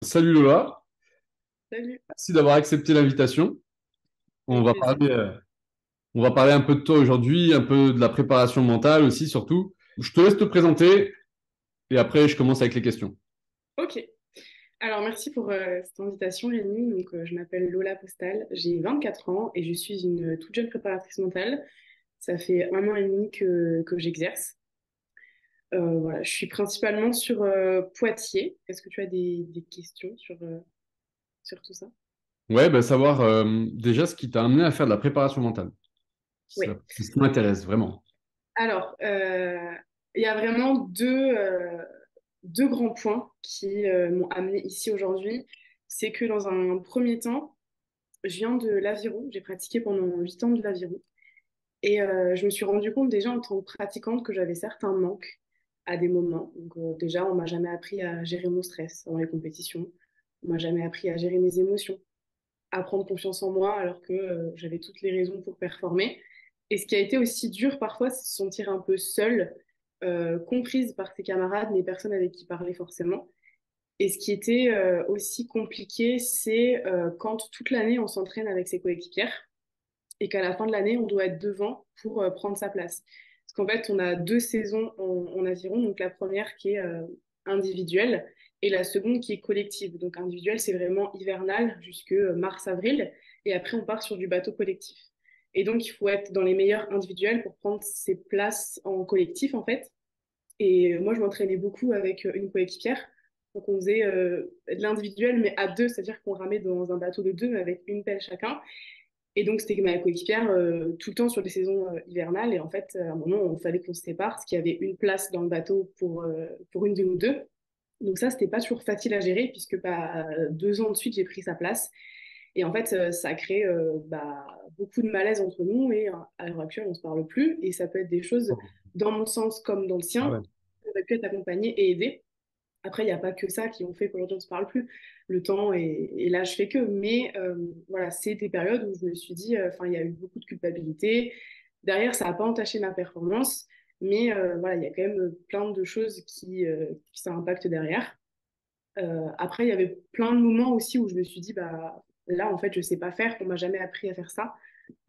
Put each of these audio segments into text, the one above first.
Salut Lola, Salut, merci d'avoir accepté l'invitation. On avec va plaisir. parler, on va parler un peu de toi aujourd'hui, un peu de la préparation mentale aussi surtout. Je te laisse te présenter et après je commence avec les questions. Ok, alors merci pour cette invitation, Rémi. Donc, je m'appelle Lola Postal, j'ai 24 ans et je suis une toute jeune préparatrice mentale. Ça fait 1 an et demi que j'exerce. Voilà, je suis principalement sur Poitiers. Est-ce que tu as des questions sur tout ça? Ouais, bah, savoir déjà ce qui t'a amené à faire de la préparation mentale. Oui. C'est ce qui m'intéresse vraiment. Alors, il y a vraiment deux grands points qui m'ont amené ici aujourd'hui. C'est que dans un premier temps, je viens de l'aviron, j'ai pratiqué pendant 8 ans de l'aviron. Et je me suis rendu compte déjà en tant que pratiquante que j'avais certains manques à des moments. Donc, déjà, on m'a jamais appris à gérer mon stress dans les compétitions. On m'a jamais appris à gérer mes émotions, à prendre confiance en moi alors que j'avais toutes les raisons pour performer. Et ce qui a été aussi dur parfois, c'est de se sentir un peu seule, comprise par ses camarades, mais personne avec qui parler forcément. Et ce qui était aussi compliqué, c'est quand toute l'année on s'entraîne avec ses coéquipières et qu'à la fin de l'année, on doit être devant pour prendre sa place. Parce qu'en fait, on a deux saisons en aviron. Donc la première qui est individuelle et la seconde qui est collective. Donc individuelle, c'est vraiment hivernal jusque mars-avril. Et après, on part sur du bateau collectif. Et donc, il faut être dans les meilleurs individuels pour prendre ses places en collectif, en fait. Et moi, je m'entraînais beaucoup avec une coéquipière. Donc, on faisait de l'individuel, mais à deux, c'est-à-dire qu'on ramait dans un bateau de deux, mais avec une pelle chacun. Et donc, c'était ma coéquipière tout le temps sur les saisons hivernales. Et en fait, à un moment, il fallait qu'on se sépare parce qu'il y avait une place dans le bateau pour une de nous deux. Donc ça, c'était pas toujours facile à gérer puisque 2 ans de suite, j'ai pris sa place. Et en fait, ça a créé beaucoup de malaise entre nous et à l'heure actuelle, on se parle plus. Et ça peut être des choses dans mon sens comme dans le Ah sien. ouais. On aurait pu être accompagné et aidé. Après, il n'y a pas que ça qui ont fait qu'aujourd'hui on ne se parle plus. Le temps et l'âge fait que. Mais voilà, c'est des périodes où je me suis dit, enfin, il y a eu beaucoup de culpabilité. Derrière, ça n'a pas entaché ma performance. Mais voilà, il y a quand même plein de choses qui ça impacte derrière. Après, il y avait plein de moments aussi où je me suis dit, bah, là, en fait, je ne sais pas faire, on m'a jamais appris à faire ça.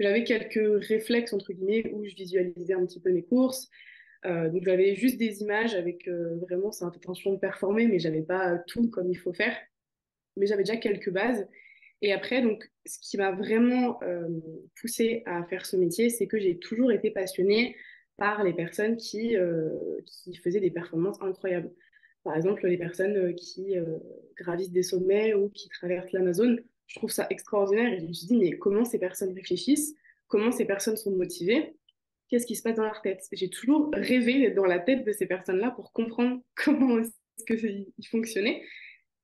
J'avais quelques réflexes, entre guillemets, où je visualisais un petit peu mes courses. Donc j'avais juste des images avec vraiment cette intention de performer, mais j'avais pas tout comme il faut faire. Mais j'avais déjà quelques bases. Et après, donc, ce qui m'a vraiment poussée à faire ce métier, c'est que j'ai toujours été passionnée par les personnes qui faisaient des performances incroyables. Par exemple, les personnes qui gravissent des sommets ou qui traversent l'Amazon. Je trouve ça extraordinaire et je me suis dit, mais comment ces personnes réfléchissent? Comment ces personnes sont motivées? Qu'est-ce qui se passe dans leur tête? J'ai toujours rêvé d'être dans la tête de ces personnes-là pour comprendre comment est-ce qu'ils fonctionnaient.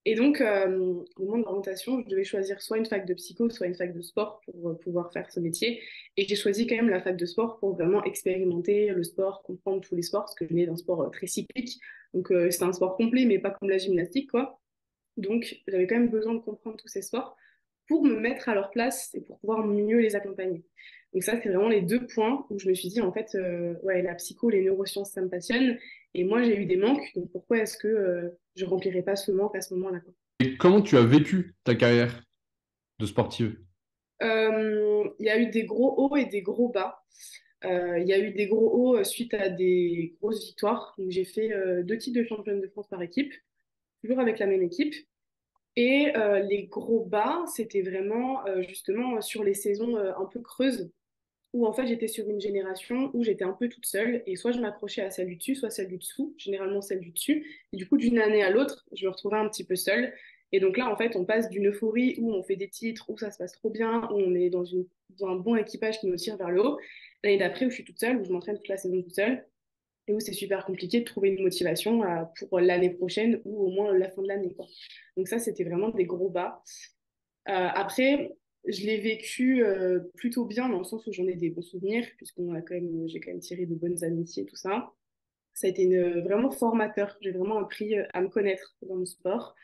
Et donc, au moment de l'orientation, je devais choisir soit une fac de psycho, soit une fac de sport pour pouvoir faire ce métier. Et j'ai choisi quand même la fac de sport pour vraiment expérimenter le sport, comprendre tous les sports, parce que je venais d'un sport très cyclique. Donc, c'était un sport complet, mais pas comme la gymnastique, quoi. Donc, j'avais quand même besoin de comprendre tous ces sports pour me mettre à leur place et pour pouvoir mieux les accompagner. Donc ça, c'est vraiment les deux points où je me suis dit, en fait, ouais, la psycho, les neurosciences, ça me passionne. Et moi, j'ai eu des manques, donc pourquoi est-ce que je remplirais pas ce manque à ce moment-là, quoi. Et comment tu as vécu ta carrière de sportive? Il y a eu des gros hauts et des gros bas. Il y a eu des gros hauts suite à des grosses victoires. Donc, j'ai fait 2 titres de championne de France par équipe, toujours avec la même équipe. Et les gros bas, c'était vraiment justement sur les saisons un peu creuses, où en fait j'étais sur une génération où j'étais un peu toute seule, et soit je m'accrochais à celle du dessus, soit celle du dessous, généralement celle du dessus. Et du coup, d'une année à l'autre, je me retrouvais un petit peu seule. Et donc là, en fait, on passe d'une euphorie où on fait des titres, où ça se passe trop bien, où on est dans un bon équipage qui nous tire vers le haut. L'année d'après, où je suis toute seule, où je m'entraîne toute la saison toute seule, et où c'est super compliqué de trouver une motivation pour l'année prochaine ou au moins la fin de l'année, quoi. Donc ça, c'était vraiment des gros bas. Après, je l'ai vécu plutôt bien dans le sens où j'en ai des bons souvenirs, j'ai quand même tiré de bonnes amitiés, tout ça. Ça a été vraiment formateur. J'ai vraiment appris à me connaître dans le sport.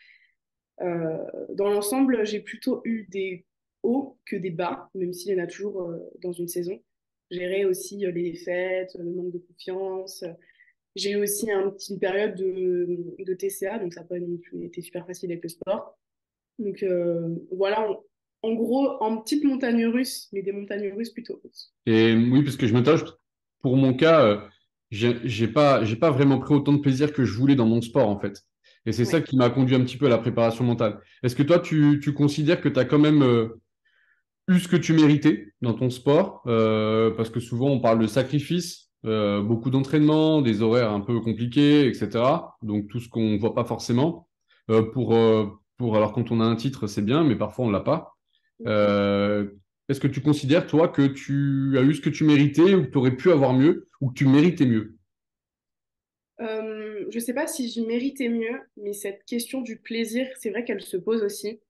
Dans l'ensemble, j'ai plutôt eu des hauts que des bas, même s'il y en a toujours dans une saison. Gérer aussi les défaites, le manque de confiance, J'ai eu aussi une période de TCA, donc ça n'a pas non plus été super facile avec le sport. Donc voilà, en gros, en petite montagne russe, mais des montagnes russes plutôt hautes. Et oui, parce que je m'interroge, pour mon cas, j'ai pas vraiment pris autant de plaisir que je voulais dans mon sport, en fait. Et c'est ça Ouais. qui m'a conduit un petit peu à la préparation mentale. Est-ce que toi, tu considères que tu as quand même eu ce que tu méritais dans ton sport? Parce que souvent, on parle de sacrifice, beaucoup d'entraînement, des horaires un peu compliqués, etc. Donc, tout ce qu'on voit pas forcément. Alors, quand on a un titre, c'est bien, mais parfois, on l'a pas. Euh, Est-ce que tu considères, toi, que tu as eu ce que tu méritais ou que tu aurais pu avoir mieux ou que tu méritais mieux? Je sais pas si je méritais mieux, mais cette question du plaisir, c'est vrai qu'elle se pose aussi.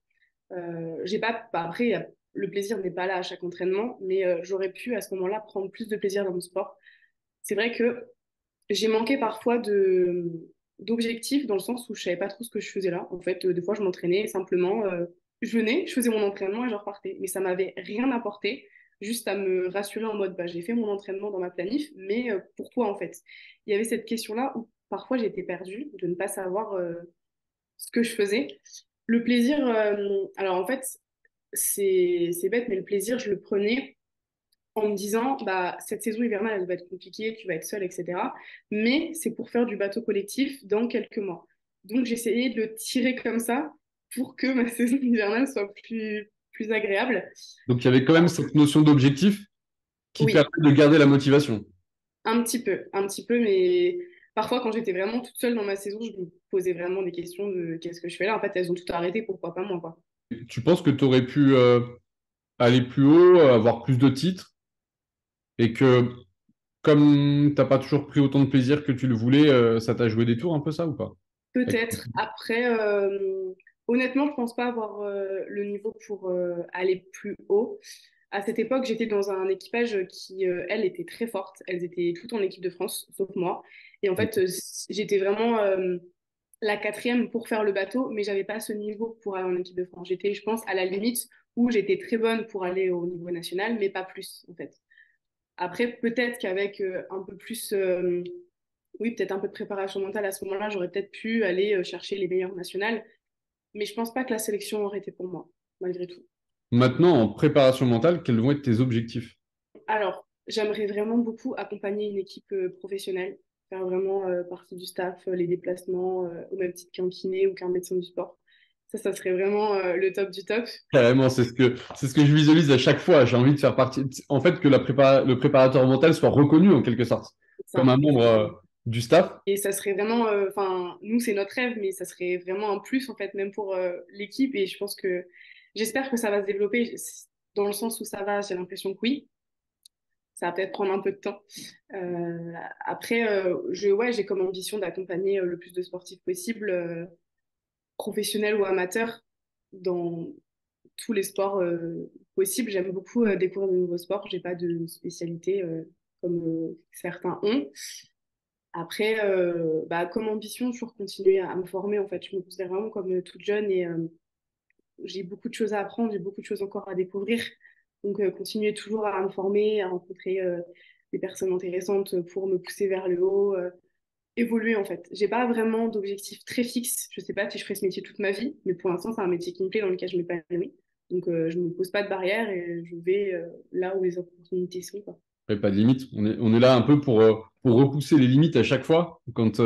J'ai pas, bah, après, le plaisir n'est pas là à chaque entraînement, mais j'aurais pu à ce moment-là prendre plus de plaisir dans mon sport. C'est vrai que j'ai manqué parfois d'objectifs dans le sens où je savais pas trop ce que je faisais là. En fait, des fois, je m'entraînais simplement, je venais, je faisais mon entraînement et je repartais. Mais ça m'avait rien apporté, juste à me rassurer en mode, bah, j'ai fait mon entraînement dans ma planif, mais pourquoi en fait? Il y avait cette question-là où parfois j'étais perdue de ne pas savoir ce que je faisais. Le plaisir, alors en fait, c'est bête, mais le plaisir, je le prenais en me disant, bah, cette saison hivernale, elle va être compliquée, tu vas être seule, etc. Mais c'est pour faire du bateau collectif dans quelques mois. Donc, j'essayais de le tirer comme ça pour que ma saison hivernale soit plus agréable. Donc, il y avait quand même cette notion d'objectif qui permet Oui, de garder la motivation. un petit peu, mais parfois, quand j'étais vraiment toute seule dans ma saison, je me posais vraiment des questions de qu'est-ce que je fais là? En fait, elles ont tout arrêté, pourquoi pas moi, quoi. Tu penses que tu aurais pu aller plus haut, avoir plus de titres et que comme t'as pas toujours pris autant de plaisir que tu le voulais, ça t'a joué des tours un peu ça ou pas? Peut-être. Après, honnêtement, je pense pas avoir le niveau pour aller plus haut. À cette époque, j'étais dans un équipage qui, elle, était très forte. Elles étaient toutes en équipe de France, sauf moi. Et en fait, j'étais vraiment la quatrième pour faire le bateau, mais j'avais pas ce niveau pour aller en équipe de France. J'étais, je pense, à la limite où j'étais très bonne pour aller au niveau national, mais pas plus, en fait. Après, peut-être qu'avec un peu plus oui, peut-être un peu de préparation mentale à ce moment-là, j'aurais peut-être pu aller chercher les meilleures nationales, mais je pense pas que la sélection aurait été pour moi, malgré tout. Maintenant, en préparation mentale, quels vont être tes objectifs? Alors, j'aimerais vraiment beaucoup accompagner une équipe professionnelle, faire vraiment partie du staff, les déplacements, au même titre qu'un kiné ou qu'un médecin du sport. Ça serait vraiment le top du top. Carrément, c'est ce que je visualise à chaque fois. J'ai envie de faire partie, en fait, que le préparateur mental soit reconnu en quelque sorte, C'est comme ça, un membre exactement. du staff. Et ça serait vraiment, enfin, nous, c'est notre rêve, mais ça serait vraiment un plus, en fait, même pour l'équipe. Et je pense que, j'espère que ça va se développer dans le sens où ça va, j'ai l'impression que oui. Ça va peut-être prendre un peu de temps. Après, ouais, j'ai comme ambition d'accompagner le plus de sportifs possible, professionnels ou amateurs, dans tous les sports possibles. J'aime beaucoup découvrir de nouveaux sports. J'ai pas de spécialité comme certains ont. Après, bah, comme ambition, toujours continuer à me former. En fait, je me considère vraiment comme toute jeune et j'ai beaucoup de choses à apprendre, j'ai beaucoup de choses encore à découvrir. Donc, continuer toujours à me former, à rencontrer des personnes intéressantes pour me pousser vers le haut, évoluer en fait. J'ai pas vraiment d'objectif très fixe. Je sais pas si je ferai ce métier toute ma vie, mais pour l'instant, c'est un métier qui me plaît, dans lequel je m'épanouis. Donc, je me pose pas de barrière et je vais là où les opportunités sont, quoi. Ouais, pas de limite. On est là un peu pour repousser les limites à chaque fois quand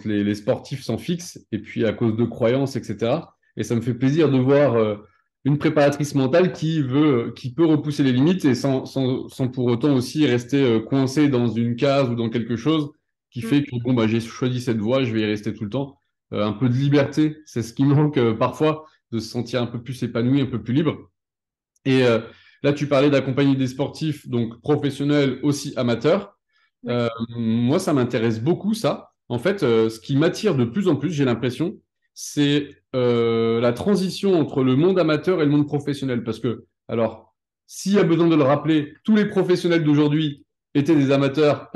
les sportifs s'en fixent et puis à cause de croyances, etc. Et ça me fait plaisir de voir une préparatrice mentale qui peut repousser les limites et sans pour autant aussi rester coincée dans une case ou dans quelque chose qui fait Mm. que bon, bah, j'ai choisi cette voie, je vais y rester tout le temps. Un peu de liberté, c'est ce qui manque parfois, de se sentir un peu plus épanoui, un peu plus libre. Et là, tu parlais d'accompagner des sportifs, donc professionnels, aussi amateurs. Ouais. Moi, ça m'intéresse beaucoup, ça. En fait, ce qui m'attire de plus en plus, j'ai l'impression, c'est la transition entre le monde amateur et le monde professionnel. Parce que, alors, s'il y a besoin de le rappeler, tous les professionnels d'aujourd'hui étaient des amateurs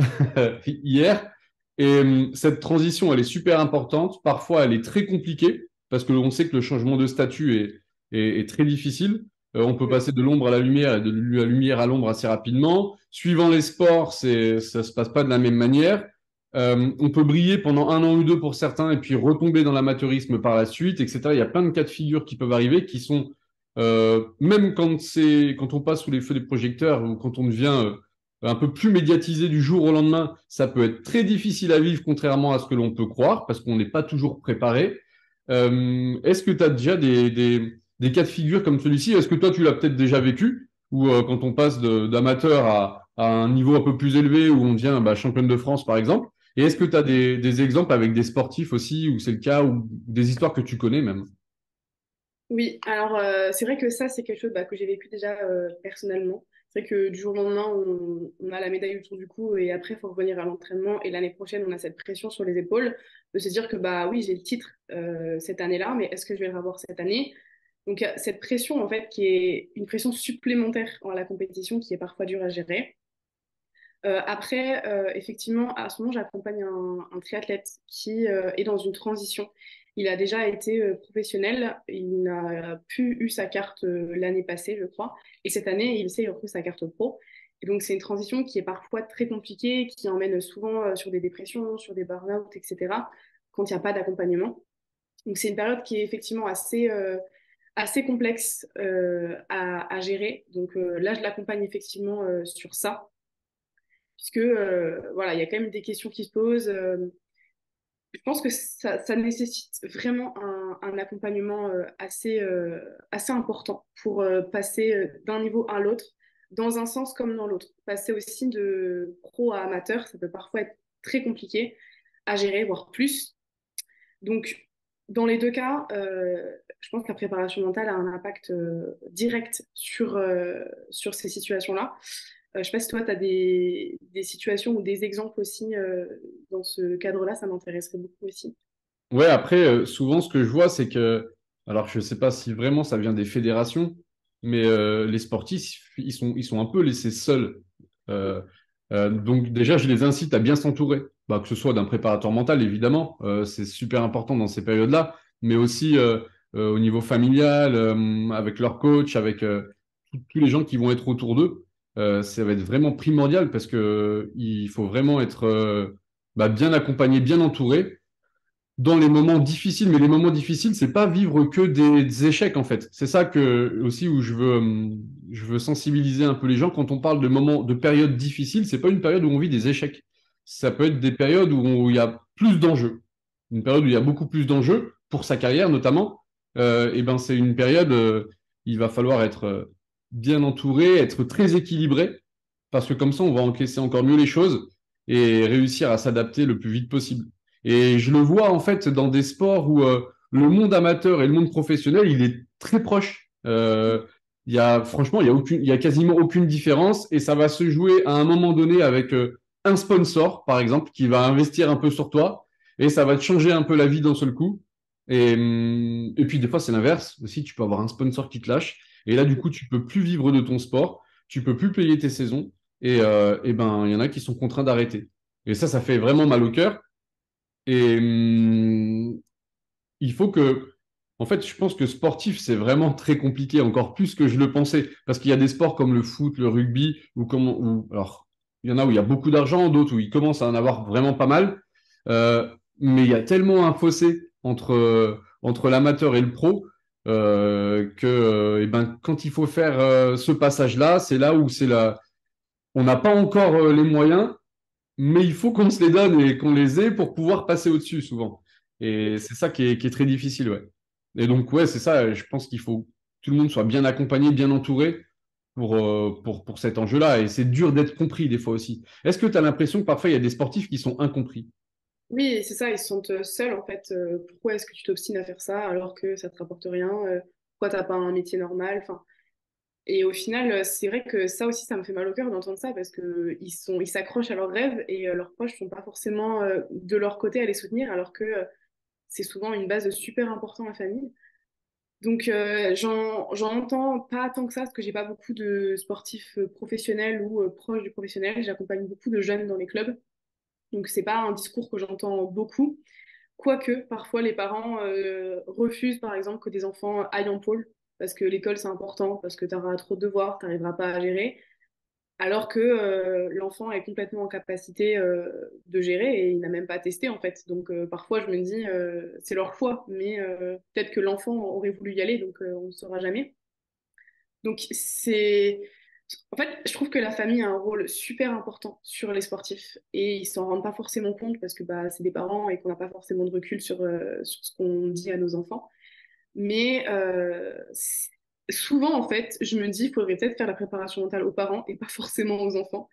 hier. Et cette transition, elle est super importante. Parfois, elle est très compliquée parce que l'on sait que le changement de statut est très difficile. On peut passer de l'ombre à la lumière et de la lumière à l'ombre assez rapidement. Suivant les sports, ça se passe pas de la même manière. On peut briller pendant 1 an ou 2 pour certains et puis retomber dans l'amateurisme par la suite, etc. Il y a plein de cas de figure qui peuvent arriver qui sont, même quand on passe sous les feux des projecteurs ou quand on devient un peu plus médiatisé du jour au lendemain, ça peut être très difficile à vivre contrairement à ce que l'on peut croire parce qu'on n'est pas toujours préparé. Est-ce que tu as déjà des cas de figure comme celui-ci? Est-ce que toi, tu l'as peut-être déjà vécu? Ou quand on passe d'amateur à un niveau un peu plus élevé, où on devient championne de France, par exemple? Et est-ce que tu as des exemples avec des sportifs aussi, où c'est le cas, ou des histoires que tu connais même? Oui, alors c'est vrai que ça, c'est quelque chose que j'ai vécu déjà personnellement. C'est vrai que du jour au lendemain, on a la médaille autour du cou et après, il faut revenir à l'entraînement. Et l'année prochaine, on a cette pression sur les épaules de se dire que bah oui, j'ai le titre cette année-là, mais est-ce que je vais le revoir cette année? Donc, il y a cette pression, en fait, qui est une pression supplémentaire à la compétition qui est parfois dure à gérer. Après, effectivement, à ce moment, j'accompagne un triathlète qui est dans une transition. Il a déjà été professionnel, il n'a plus eu sa carte l'année passée, je crois, et cette année, il s'est repris sa carte pro. Et donc, c'est une transition qui est parfois très compliquée, qui emmène souvent sur des dépressions, sur des burn-out, etc., quand il n'y a pas d'accompagnement. Donc, c'est une période qui est effectivement assez complexe à gérer. Donc, là, je l'accompagne effectivement sur ça puisque voilà, il y a quand même des questions qui se posent. Je pense que ça nécessite vraiment un accompagnement assez important pour passer d'un niveau à l'autre, dans un sens comme dans l'autre. Passer aussi de pro à amateur, ça peut parfois être très compliqué à gérer, voire plus. Donc, dans les deux cas, je pense que la préparation mentale a un impact direct sur ces situations-là. Je ne sais pas si toi, tu as des situations ou des exemples aussi dans ce cadre-là, ça m'intéresserait beaucoup aussi. Ouais, après, souvent, ce que je vois, c'est que, alors je ne sais pas si vraiment ça vient des fédérations, mais les sportifs, ils sont un peu laissés seuls. Euh, donc déjà, je les incite à bien s'entourer, que ce soit d'un préparateur mental, évidemment, c'est super important dans ces périodes-là, mais aussi au niveau familial, avec leur coach, avec tous les gens qui vont être autour d'eux. Ça va être vraiment primordial parce que il faut vraiment être bien accompagné, bien entouré dans les moments difficiles, mais les moments difficiles, c'est pas vivre que des échecs en fait. C'est ça que aussi où je veux sensibiliser un peu les gens quand on parle de moments, de périodes difficiles. C'est pas une période où on vit des échecs. Ça peut être des périodes où il y a plus d'enjeux. Une période où il y a beaucoup plus d'enjeux pour sa carrière notamment. Et ben c'est une période. Il va falloir être bien entouré, être très équilibré parce que comme ça on va encaisser encore mieux les choses et réussir à s'adapter le plus vite possible. Et je le vois en fait dans des sports où le monde amateur et le monde professionnel, il est très proche. Franchement, il y a quasiment aucune différence et ça va se jouer à un moment donné avec un sponsor, par exemple, qui va investir un peu sur toi et ça va te changer un peu la vie d'un seul coup. Et puis des fois, c'est l'inverse aussi. Tu peux avoir un sponsor qui te lâche et là, du coup, tu peux plus vivre de ton sport, tu peux plus payer tes saisons et ben, il y en a qui sont contraints d'arrêter. Et ça fait vraiment mal au cœur. Et il faut que, en fait, je pense que sportif, c'est vraiment très compliqué, encore plus que je le pensais, parce qu'il y a des sports comme le foot, le rugby, alors, il y en a où il y a beaucoup d'argent, d'autres où il commence à en avoir vraiment pas mal, mais il y a tellement un fossé entre l'amateur et le pro que, eh ben, quand il faut faire ce passage-là, c'est là où on n'a pas encore les moyens mais il faut qu'on se les donne et qu'on les ait pour pouvoir passer au-dessus souvent. Et c'est ça qui est très difficile, ouais. Et donc, ouais, c'est ça, je pense qu'il faut que tout le monde soit bien accompagné, bien entouré pour cet enjeu-là. Et c'est dur d'être compris des fois aussi. Est-ce que tu as l'impression que parfois il y a des sportifs qui sont incompris? Oui, c'est ça, ils se sentent seuls en fait. Pourquoi est-ce que tu t'obstines à faire ça alors que ça te rapporte rien? Pourquoi t'as pas un métier normal? Enfin, et au final, c'est vrai que ça aussi, ça me fait mal au cœur d'entendre ça parce que ils s'accrochent à leurs rêves et leurs proches sont pas forcément de leur côté à les soutenir alors que c'est souvent une base super importante la famille. Donc j'en entends pas tant que ça parce que j'ai pas beaucoup de sportifs professionnels ou proches du professionnel. J'accompagne beaucoup de jeunes dans les clubs. Donc c'est pas un discours que j'entends beaucoup. Quoique, parfois, les parents refusent, par exemple, que des enfants aillent en pôle. parce que l'école c'est important, parce que tu auras trop de devoirs, tu n'arriveras pas à gérer, alors que l'enfant est complètement en capacité de gérer et il n'a même pas testé en fait. Donc parfois je me dis c'est leur choix, mais peut-être que l'enfant aurait voulu y aller, donc on ne saura jamais. Donc c'est en fait, je trouve que la famille a un rôle super important sur les sportifs et ils s'en rendent pas forcément compte parce que bah, c'est des parents et qu'on n'a pas forcément de recul sur ce qu'on dit à nos enfants. Mais souvent, en fait, je me dis, il faudrait peut-être faire la préparation mentale aux parents et pas forcément aux enfants,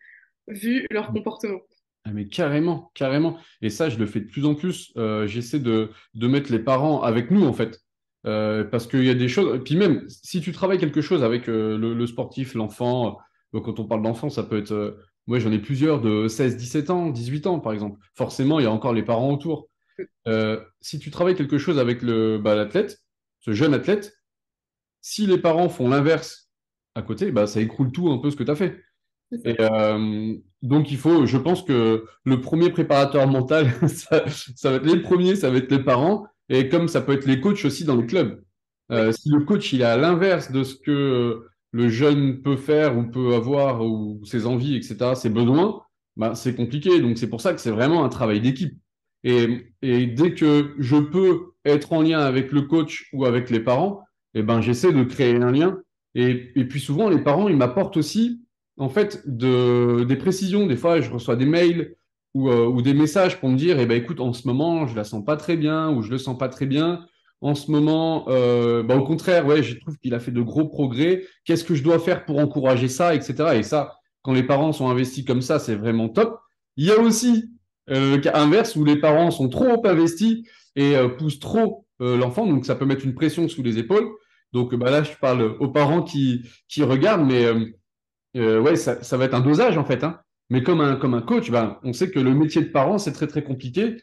vu leur comportement. Ah, mais carrément, carrément. Et ça, je le fais de plus en plus. J'essaie de mettre les parents avec nous, en fait. Parce qu'il y a des choses. Et puis même, si tu travailles quelque chose avec le sportif, l'enfant, quand on parle d'enfant, ça peut être. Moi, j'en ai plusieurs de 16, 17 ans, 18 ans, par exemple. Forcément, il y a encore les parents autour. Si tu travailles quelque chose avec l'athlète, ce jeune athlète, si les parents font l'inverse à côté, bah, ça écroule tout un peu ce que tu as fait. C'est ça. Et donc, je pense que le premier préparateur mental, ça va être les premiers, ça va être les parents. Et comme ça peut être les coachs aussi dans le club. Oui, Si le coach, il est à l'inverse de ce que le jeune peut faire ou peut avoir, ou ses envies, etc., ses besoins, bah, c'est compliqué. Donc, c'est pour ça que c'est vraiment un travail d'équipe. Et dès que je peux être en lien avec le coach ou avec les parents, eh ben, j'essaie de créer un lien. Et puis souvent, les parents, ils m'apportent aussi en fait des précisions. Des fois, je reçois des mails ou des messages pour me dire, eh ben, écoute, en ce moment, je la sens pas très bien ou je le sens pas très bien. En ce moment, bah, au contraire, ouais, je trouve qu'il a fait de gros progrès. Qu'est-ce que je dois faire pour encourager ça, etc. Et ça, quand les parents sont investis comme ça, c'est vraiment top. Il y a aussi le cas inverse où les parents sont trop investis et poussent trop l'enfant, donc ça peut mettre une pression sous les épaules. Donc bah, là, je parle aux parents qui regardent, mais ouais, ça va être un dosage en fait, hein. Mais comme un coach, ben, on sait que le métier de parent, c'est très très compliqué.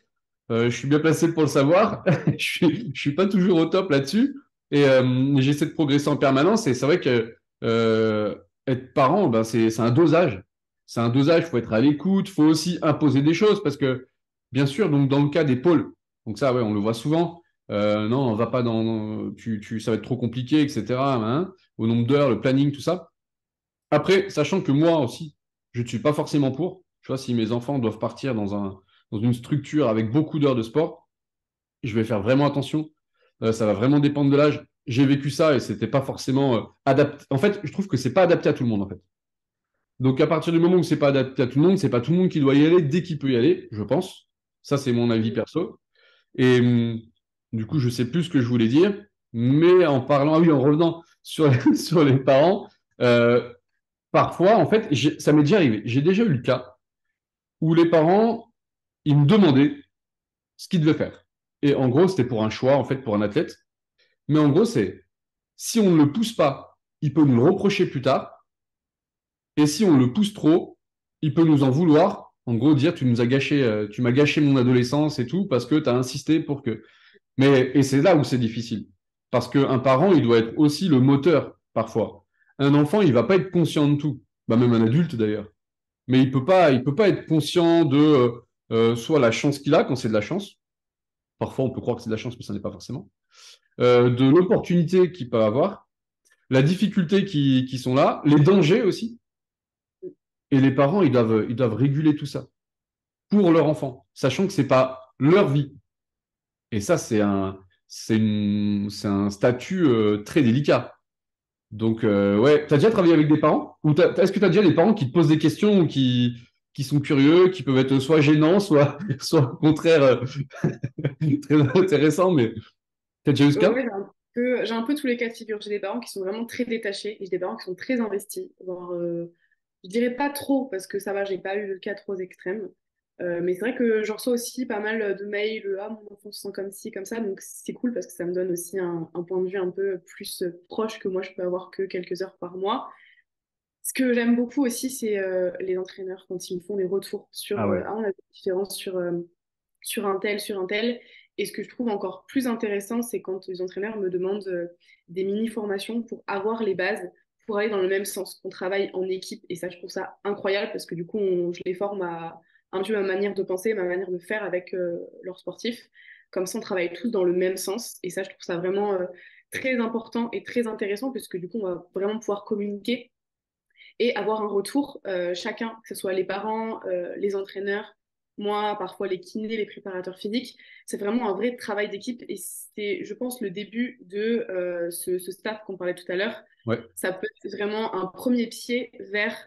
Je suis bien placé pour le savoir. Je suis pas toujours au top là-dessus. Et j'essaie de progresser en permanence. Et c'est vrai que être parent, ben, c'est un dosage. C'est un dosage, il faut être à l'écoute, il faut aussi imposer des choses. Parce que, bien sûr, donc, dans le cas des pôles, donc ça, ouais, on le voit souvent. Non, on va pas dans. Ça va être trop compliqué, etc. Hein, au nombre d'heures, le planning, tout ça. Après, sachant que moi aussi, je ne suis pas forcément pour. Tu vois, si mes enfants doivent partir dans une structure avec beaucoup d'heures de sport, je vais faire vraiment attention. Ça va vraiment dépendre de l'âge. J'ai vécu ça et c'était pas forcément adapté. En fait, je trouve que c'est pas adapté à tout le monde, en fait. Donc, à partir du moment où c'est pas adapté à tout le monde, c'est pas tout le monde qui doit y aller dès qu'il peut y aller, je pense. Ça, c'est mon avis perso. Et du coup, je sais plus ce que je voulais dire, mais en parlant, ah oui, en revenant sur sur les parents, euh, parfois, en fait, ça m'est déjà arrivé. J'ai déjà eu le cas où les parents, ils me demandaient ce qu'ils devaient faire. Et en gros, c'était pour un choix, en fait, pour un athlète. Mais en gros, c'est si on ne le pousse pas, il peut nous le reprocher plus tard. Et si on le pousse trop, il peut nous en vouloir. En gros, dire tu nous as gâché, tu m'as gâché mon adolescence et tout parce que tu as insisté pour que. Et c'est là où c'est difficile. Parce qu'un parent, il doit être aussi le moteur, parfois. Un enfant, il va pas être conscient de tout. Bah, même un adulte, d'ailleurs. Mais il peut pas être conscient de soit la chance qu'il a quand c'est de la chance. Parfois, on peut croire que c'est de la chance, mais ça n'est pas forcément. De l'opportunité qu'il peut avoir, la difficulté qui sont là, les dangers aussi. Et les parents, ils doivent réguler tout ça pour leur enfant, sachant que c'est pas leur vie. Et ça, c'est un statut très délicat. Donc, ouais, tu as déjà travaillé avec des parents? Ou est-ce que tu as déjà des parents qui te posent des questions ou qui sont curieux, qui peuvent être soit gênants, soit, soit au contraire très intéressants, mais t'as déjà eu ce cas? Ouais, j'ai un peu tous les cas de figure. J'ai des parents qui sont vraiment très détachés et j'ai des parents qui sont très investis. Genre, je dirais pas trop parce que ça va, j'ai pas eu le cas trop extrême. Mais c'est vrai que je reçois aussi pas mal de mails, ah mon enfant se sent comme ci, comme ça, donc c'est cool parce que ça me donne aussi un point de vue un peu plus proche que moi je peux avoir que quelques heures par mois. Ce que j'aime beaucoup aussi, c'est les entraîneurs quand ils me font des retours sur Ah ouais. ah on a des différences sur un tel, sur un tel. Et ce que je trouve encore plus intéressant, c'est quand les entraîneurs me demandent des mini-formations pour avoir les bases, pour aller dans le même sens, qu'on travaille en équipe. Et ça, je trouve ça incroyable parce que du coup, je les forme à un peu ma manière de penser, ma manière de faire avec leurs sportifs. Comme ça, on travaille tous dans le même sens. Et ça, je trouve ça vraiment très important et très intéressant, puisque du coup, on va vraiment pouvoir communiquer et avoir un retour, chacun, que ce soit les parents, les entraîneurs, moi, parfois les kinés, les préparateurs physiques. C'est vraiment un vrai travail d'équipe et c'est, je pense, le début de ce staff qu'on parlait tout à l'heure. Ouais. Ça peut être vraiment un premier pied vers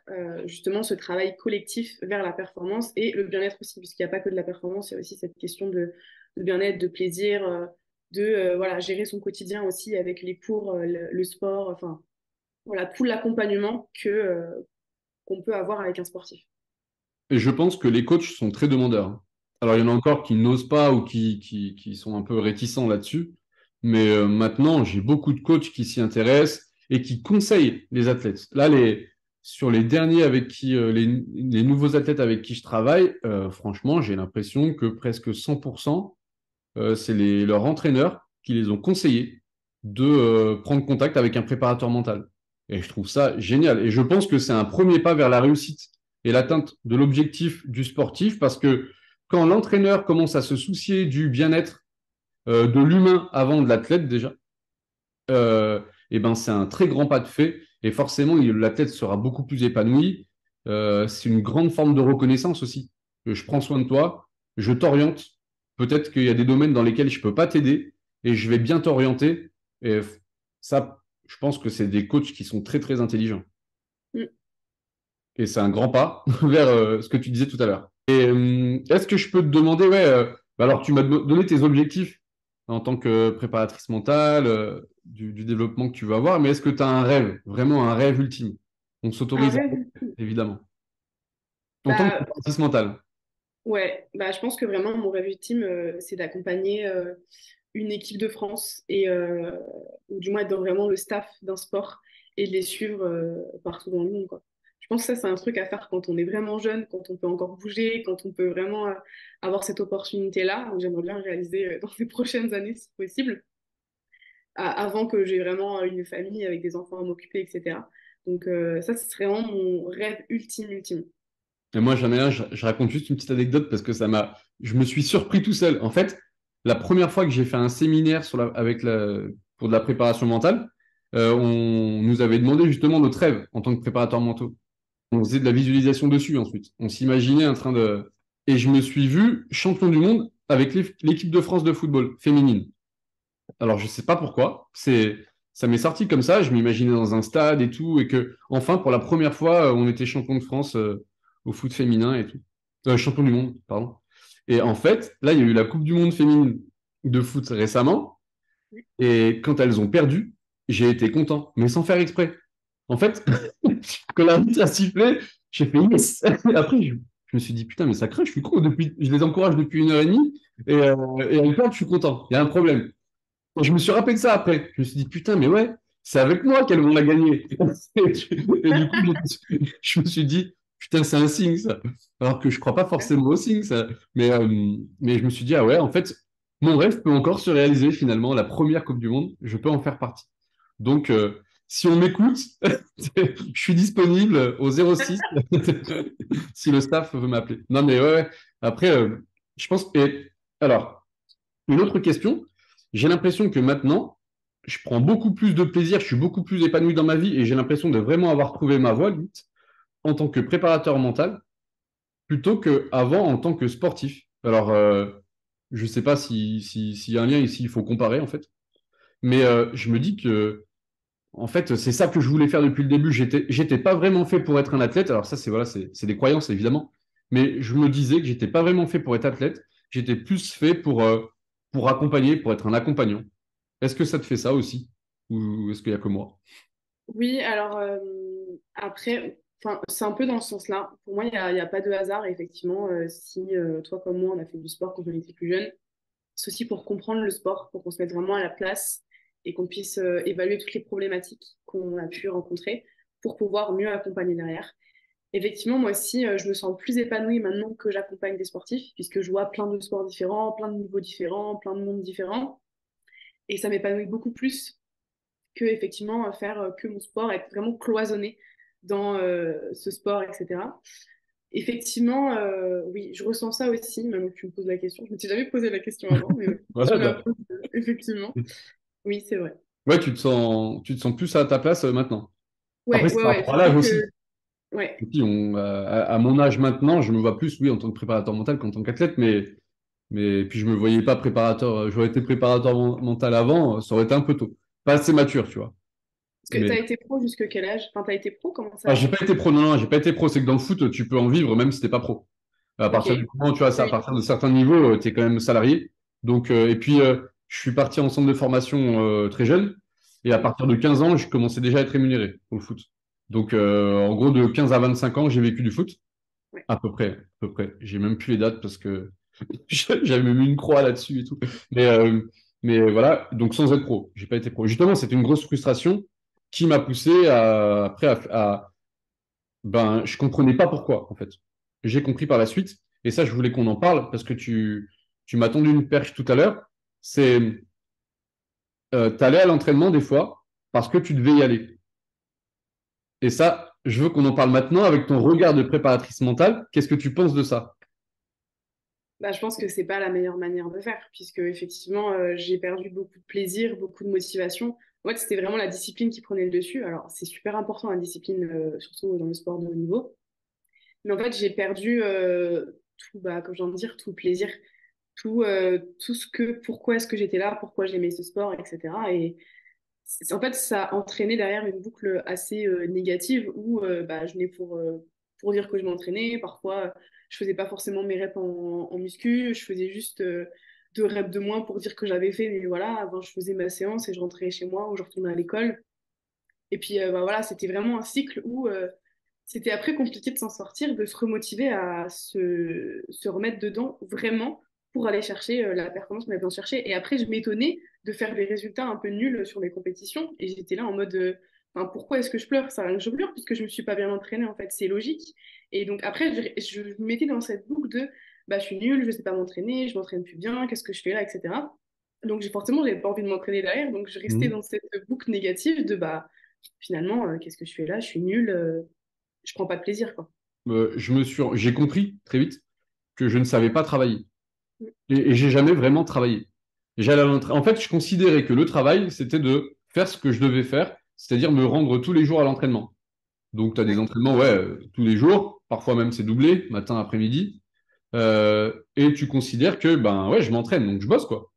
justement ce travail collectif, vers la performance et le bien-être aussi, puisqu'il n'y a pas que de la performance, il y a aussi cette question de bien-être, de plaisir, de voilà, gérer son quotidien aussi avec les cours, le sport, enfin voilà, tout l'accompagnement qu'on peut avoir avec un sportif. Et je pense que les coachs sont très demandeurs, hein. Alors, il y en a encore qui n'osent pas ou qui sont un peu réticents là-dessus. Mais maintenant, j'ai beaucoup de coachs qui s'y intéressent et qui conseillent les athlètes. Là, sur les derniers avec qui, les nouveaux athlètes avec qui je travaille, franchement, j'ai l'impression que presque 100%, c'est leurs entraîneurs qui les ont conseillés de prendre contact avec un préparateur mental. Et je trouve ça génial. Et je pense que c'est un premier pas vers la réussite et l'atteinte de l'objectif du sportif parce que quand l'entraîneur commence à se soucier du bien-être de l'humain avant de l'athlète déjà, et ben c'est un très grand pas de fait. Et forcément, l'athlète sera beaucoup plus épanoui. C'est une grande forme de reconnaissance aussi. Je prends soin de toi, je t'oriente. Peut-être qu'il y a des domaines dans lesquels je ne peux pas t'aider et je vais bien t'orienter. Et ça, je pense que c'est des coachs qui sont très, très intelligents. Mm. Et c'est un grand pas vers ce que tu disais tout à l'heure. Et est-ce que je peux te demander, ouais, bah alors tu m'as donné tes objectifs en tant que préparatrice mentale, du développement que tu veux avoir, mais est-ce que tu as un rêve, vraiment un rêve ultime? On Un s'autorise, rêve? évidemment. En tant que Bah, préparatrice mentale. ouais, bah, je pense que vraiment mon rêve ultime, c'est d'accompagner une équipe de France ou du moins être dans vraiment le staff d'un sport et de les suivre partout dans le monde, quoi. Je pense que ça, c'est un truc à faire quand on est vraiment jeune, quand on peut encore bouger, quand on peut vraiment avoir cette opportunité-là. Donc, j'aimerais bien le réaliser dans les prochaines années, si possible, avant que j'ai vraiment une famille avec des enfants à m'occuper, etc. Donc, ça, ce serait vraiment mon rêve ultime, ultime. Et moi, j'en ai un, je raconte juste une petite anecdote parce que je me suis surpris tout seul. En fait, la première fois que j'ai fait un séminaire pour de la préparation mentale, on nous avait demandé justement notre rêve en tant que préparateur mentaux. On faisait de la visualisation dessus ensuite. On s'imaginait en train de. Et je me suis vu champion du monde avec l'équipe de France de football féminine. Alors, je ne sais pas pourquoi. Ça m'est sorti comme ça. Je m'imaginais dans un stade et tout. Et que, enfin, pour la première fois, on était champion de France au foot féminin et tout. Champion du monde, pardon. Et en fait, là, il y a eu la Coupe du monde féminine de foot récemment. Et quand elles ont perdu, j'ai été content, mais sans faire exprès. En fait, quand l'arbitre a sifflé, j'ai fait yes. Et après, je me suis dit, putain, mais ça craint, je suis con. Je les encourage depuis 1 heure et demie. Et avec ça, je suis content. Il y a un problème. Et je me suis rappelé de ça après. Je me suis dit, putain, mais ouais, c'est avec moi qu'elles vont la gagner. Et du coup, je me suis dit, putain, c'est un signe, ça. Alors que je crois pas forcément au signe, ça. Mais je me suis dit, ah ouais, en fait, mon rêve peut encore se réaliser finalement. La première Coupe du Monde, je peux en faire partie. Donc, si on m'écoute, je suis disponible au 06 si le staff veut m'appeler. Non, mais ouais, ouais. Après, je pense. Et alors, une autre question. J'ai l'impression que maintenant, je prends beaucoup plus de plaisir, je suis beaucoup plus épanoui dans ma vie et j'ai l'impression de vraiment avoir trouvé ma voie, limite, en tant que préparateur mental, plutôt qu'avant en tant que sportif. Alors, je ne sais pas s'il y a un lien ici, il faut comparer en fait. Mais je me dis que en fait, c'est ça que je voulais faire depuis le début. J'étais pas vraiment fait pour être un athlète. Alors ça, voilà, c'est des croyances évidemment. Mais je me disais que j'étais pas vraiment fait pour être athlète. J'étais plus fait pour accompagner, pour être un accompagnant. Est-ce que ça te fait ça aussi? Ou est-ce qu'il y a que moi? Oui, alors après, enfin, c'est un peu dans ce sens-là. Pour moi, il y a pas de hasard. Effectivement, si toi comme moi, on a fait du sport quand on était plus jeune, c'est aussi pour comprendre le sport, pour qu'on se mette vraiment à la place et qu'on puisse évaluer toutes les problématiques qu'on a pu rencontrer pour pouvoir mieux accompagner derrière. Effectivement, moi aussi, je me sens plus épanouie maintenant que j'accompagne des sportifs, puisque je vois plein de sports différents, plein de niveaux différents, plein de mondes différents. Et ça m'épanouit beaucoup plus que effectivement faire que mon sport, être vraiment cloisonné dans ce sport, etc. Effectivement, oui, je ressens ça aussi, maintenant que tu me poses la question. Je me suis jamais posé la question avant, mais ouais, tu Voilà, me la poses, effectivement. Oui, c'est vrai. ouais, tu te sens plus à ta place maintenant. Après, Ouais, c'est ouais, par ouais, rapport à je l'âge sens aussi. que... Ouais, Et puis, à mon âge maintenant, je me vois plus, oui, en tant que préparateur mental qu'en tant qu'athlète, mais puis je me voyais pas préparateur. J'aurais été préparateur mental avant, ça aurait été un peu tôt. Pas assez mature, tu vois. parce que Mais tu as été pro jusque quel âge? Enfin, tu as été pro, comment ah, ça j'ai pas été fonctionne? pro, non, non, j'ai pas été pro. C'est que dans le foot, tu peux en vivre même si t'es pas pro. À Ok, partir du moment, tu vois, ça, à oui, partir de certains niveaux, tu es quand même salarié. Donc, et puis, je suis parti en centre de formation très jeune. Et à oui, partir de 15 ans, je commençais déjà à être rémunéré pour le foot. Donc, en gros, de 15 à 25 ans, j'ai vécu du foot. ouais. À peu près, à peu près. J'ai même plus les dates parce que j'avais même mis une croix là-dessus et tout. Mais, euh, mais voilà, donc sans être pro. J'ai pas été pro. Justement, c'était une grosse frustration qui m'a poussé après ben, je comprenais pas pourquoi, en fait. J'ai compris par la suite, et ça, je voulais qu'on en parle parce que tu m'as tendu une perche tout à l'heure. C'est, t'allais à l'entraînement des fois parce que tu devais y aller. Et ça, je veux qu'on en parle maintenant avec ton regard de préparatrice mentale. Qu'est-ce que tu penses de ça? Bah, je pense que c'est pas la meilleure manière de faire, puisque effectivement, j'ai perdu beaucoup de plaisir, beaucoup de motivation. En fait, c'était vraiment la discipline qui prenait le dessus. Alors, c'est super important la discipline, surtout dans le sport de haut niveau. Mais en fait, j'ai perdu tout, bah, comme j'ai envie de dire, tout le plaisir, tout ce que, pourquoi est-ce que j'étais là, pourquoi j'aimais ce sport, etc. Et en fait, ça a entraîné derrière une boucle assez négative où bah, je venais pour dire que je m'entraînais. Parfois, je faisais pas forcément mes reps en muscu, je faisais juste 2 reps de moins pour dire que j'avais fait. Mais voilà, avant, je faisais ma séance et je rentrais chez moi ou je retournais à l'école. Et puis bah, voilà, c'était vraiment un cycle où c'était après compliqué de s'en sortir, de se remotiver à se remettre dedans vraiment pour aller chercher la performance qu'on avait besoin de chercher. Et après, je m'étonnais de faire des résultats un peu nuls sur mes compétitions. Et j'étais là en mode, enfin, pourquoi est-ce que je pleure? Ça rien que je pleure puisque je me suis pas bien entraînée, en fait, c'est logique. Et donc après, je me mettais dans cette boucle de, bah, je suis nulle, je sais pas m'entraîner, je m'entraîne plus bien, qu'est-ce que je fais là, etc. Donc forcément, j'avais pas envie de m'entraîner derrière, donc je restais Mhm. dans cette boucle négative de, bah, finalement, qu'est-ce que je fais là? Je suis nulle, je prends pas de plaisir, quoi. J'ai compris très vite que je ne savais pas travailler. Et j'ai jamais vraiment travaillé. En fait, je considérais que le travail, c'était de faire ce que je devais faire, c'est-à-dire me rendre tous les jours à l'entraînement. Donc, tu as des Ouais, entraînements, ouais, tous les jours, parfois même c'est doublé, matin, après-midi. Et tu considères que, ben ouais, je m'entraîne, donc je bosse, quoi.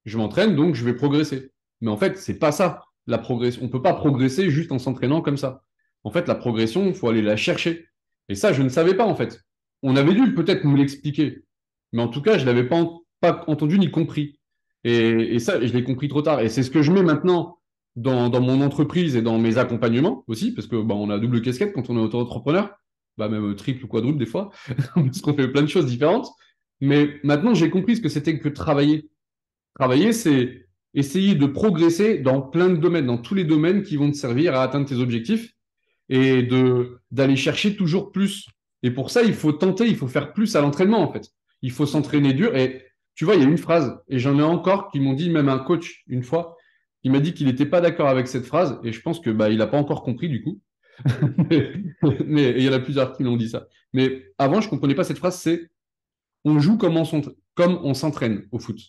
Je m'entraîne, donc je vais progresser. Mais en fait, c'est pas ça, la progression. On peut pas progresser juste en s'entraînant comme ça. En fait, la progression, il faut aller la chercher. Et ça, je ne savais pas, en fait. On avait dû peut-être me l'expliquer. Mais en tout cas, je l'avais pas entendu ni compris. Et ça, je l'ai compris trop tard. Et c'est ce que je mets maintenant dans mon entreprise et dans mes accompagnements aussi, parce que bah, on a double casquette quand on est auto-entrepreneur, bah, même triple ou quadruple des fois, parce qu'on fait plein de choses différentes. Mais maintenant, j'ai compris ce que c'était que travailler. Travailler, c'est essayer de progresser dans plein de domaines, dans tous les domaines qui vont te servir à atteindre tes objectifs et d'aller chercher toujours plus. Et pour ça, il faut tenter, il faut faire plus à l'entraînement, en fait. Il faut s'entraîner dur. Et tu vois, il y a une phrase, et j'en ai encore qui m'ont dit, même un coach, une fois, il m'a dit qu'il n'était pas d'accord avec cette phrase, et je pense que bah, il n'a pas encore compris du coup. Mais il y en a plusieurs qui l'ont dit ça. Mais avant, je ne comprenais pas cette phrase, c'est on joue comme on s'entraîne au foot.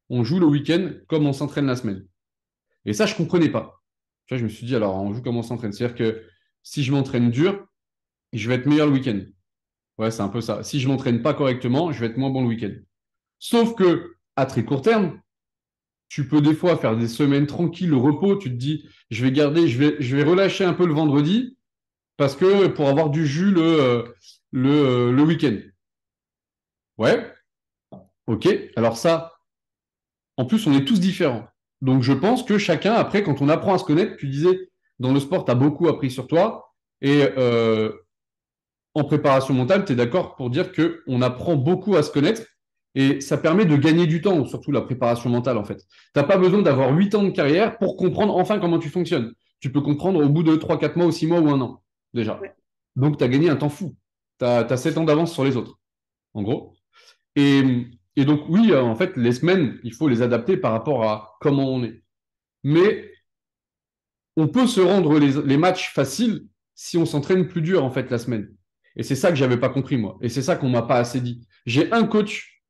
On joue le week-end comme on s'entraîne la semaine. Et ça, je ne comprenais pas. Tu vois, je me suis dit, alors, on joue comme on s'entraîne. C'est-à-dire que si je m'entraîne dur, je vais être meilleur le week-end. Ouais, c'est un peu ça. Si je m'entraîne pas correctement, je vais être moins bon le week-end. Sauf que, à très court terme, tu peux des fois faire des semaines tranquilles, le repos, tu te dis, je vais relâcher un peu le vendredi parce que pour avoir du jus le week-end. Ouais, ok. Alors ça, en plus, on est tous différents. Donc, je pense que chacun, après, quand on apprend à se connaître, tu disais, dans le sport, tu as beaucoup appris sur toi. Et en préparation mentale, tu es d'accord pour dire qu'on apprend beaucoup à se connaître et ça permet de gagner du temps, surtout la préparation mentale, en fait. Tu n'as pas besoin d'avoir 8 ans de carrière pour comprendre enfin comment tu fonctionnes. Tu peux comprendre au bout de 3, 4 mois ou 6 mois ou un an, déjà. ouais. Donc, tu as gagné un temps fou. Tu as 7 ans d'avance sur les autres, en gros. Et donc, oui, en fait, les semaines, il faut les adapter par rapport à comment on est. Mais on peut se rendre les matchs faciles si on s'entraîne plus dur, en fait, la semaine. Et c'est ça que j'avais pas compris, moi. Et c'est ça qu'on m'a pas assez dit. J'ai un coach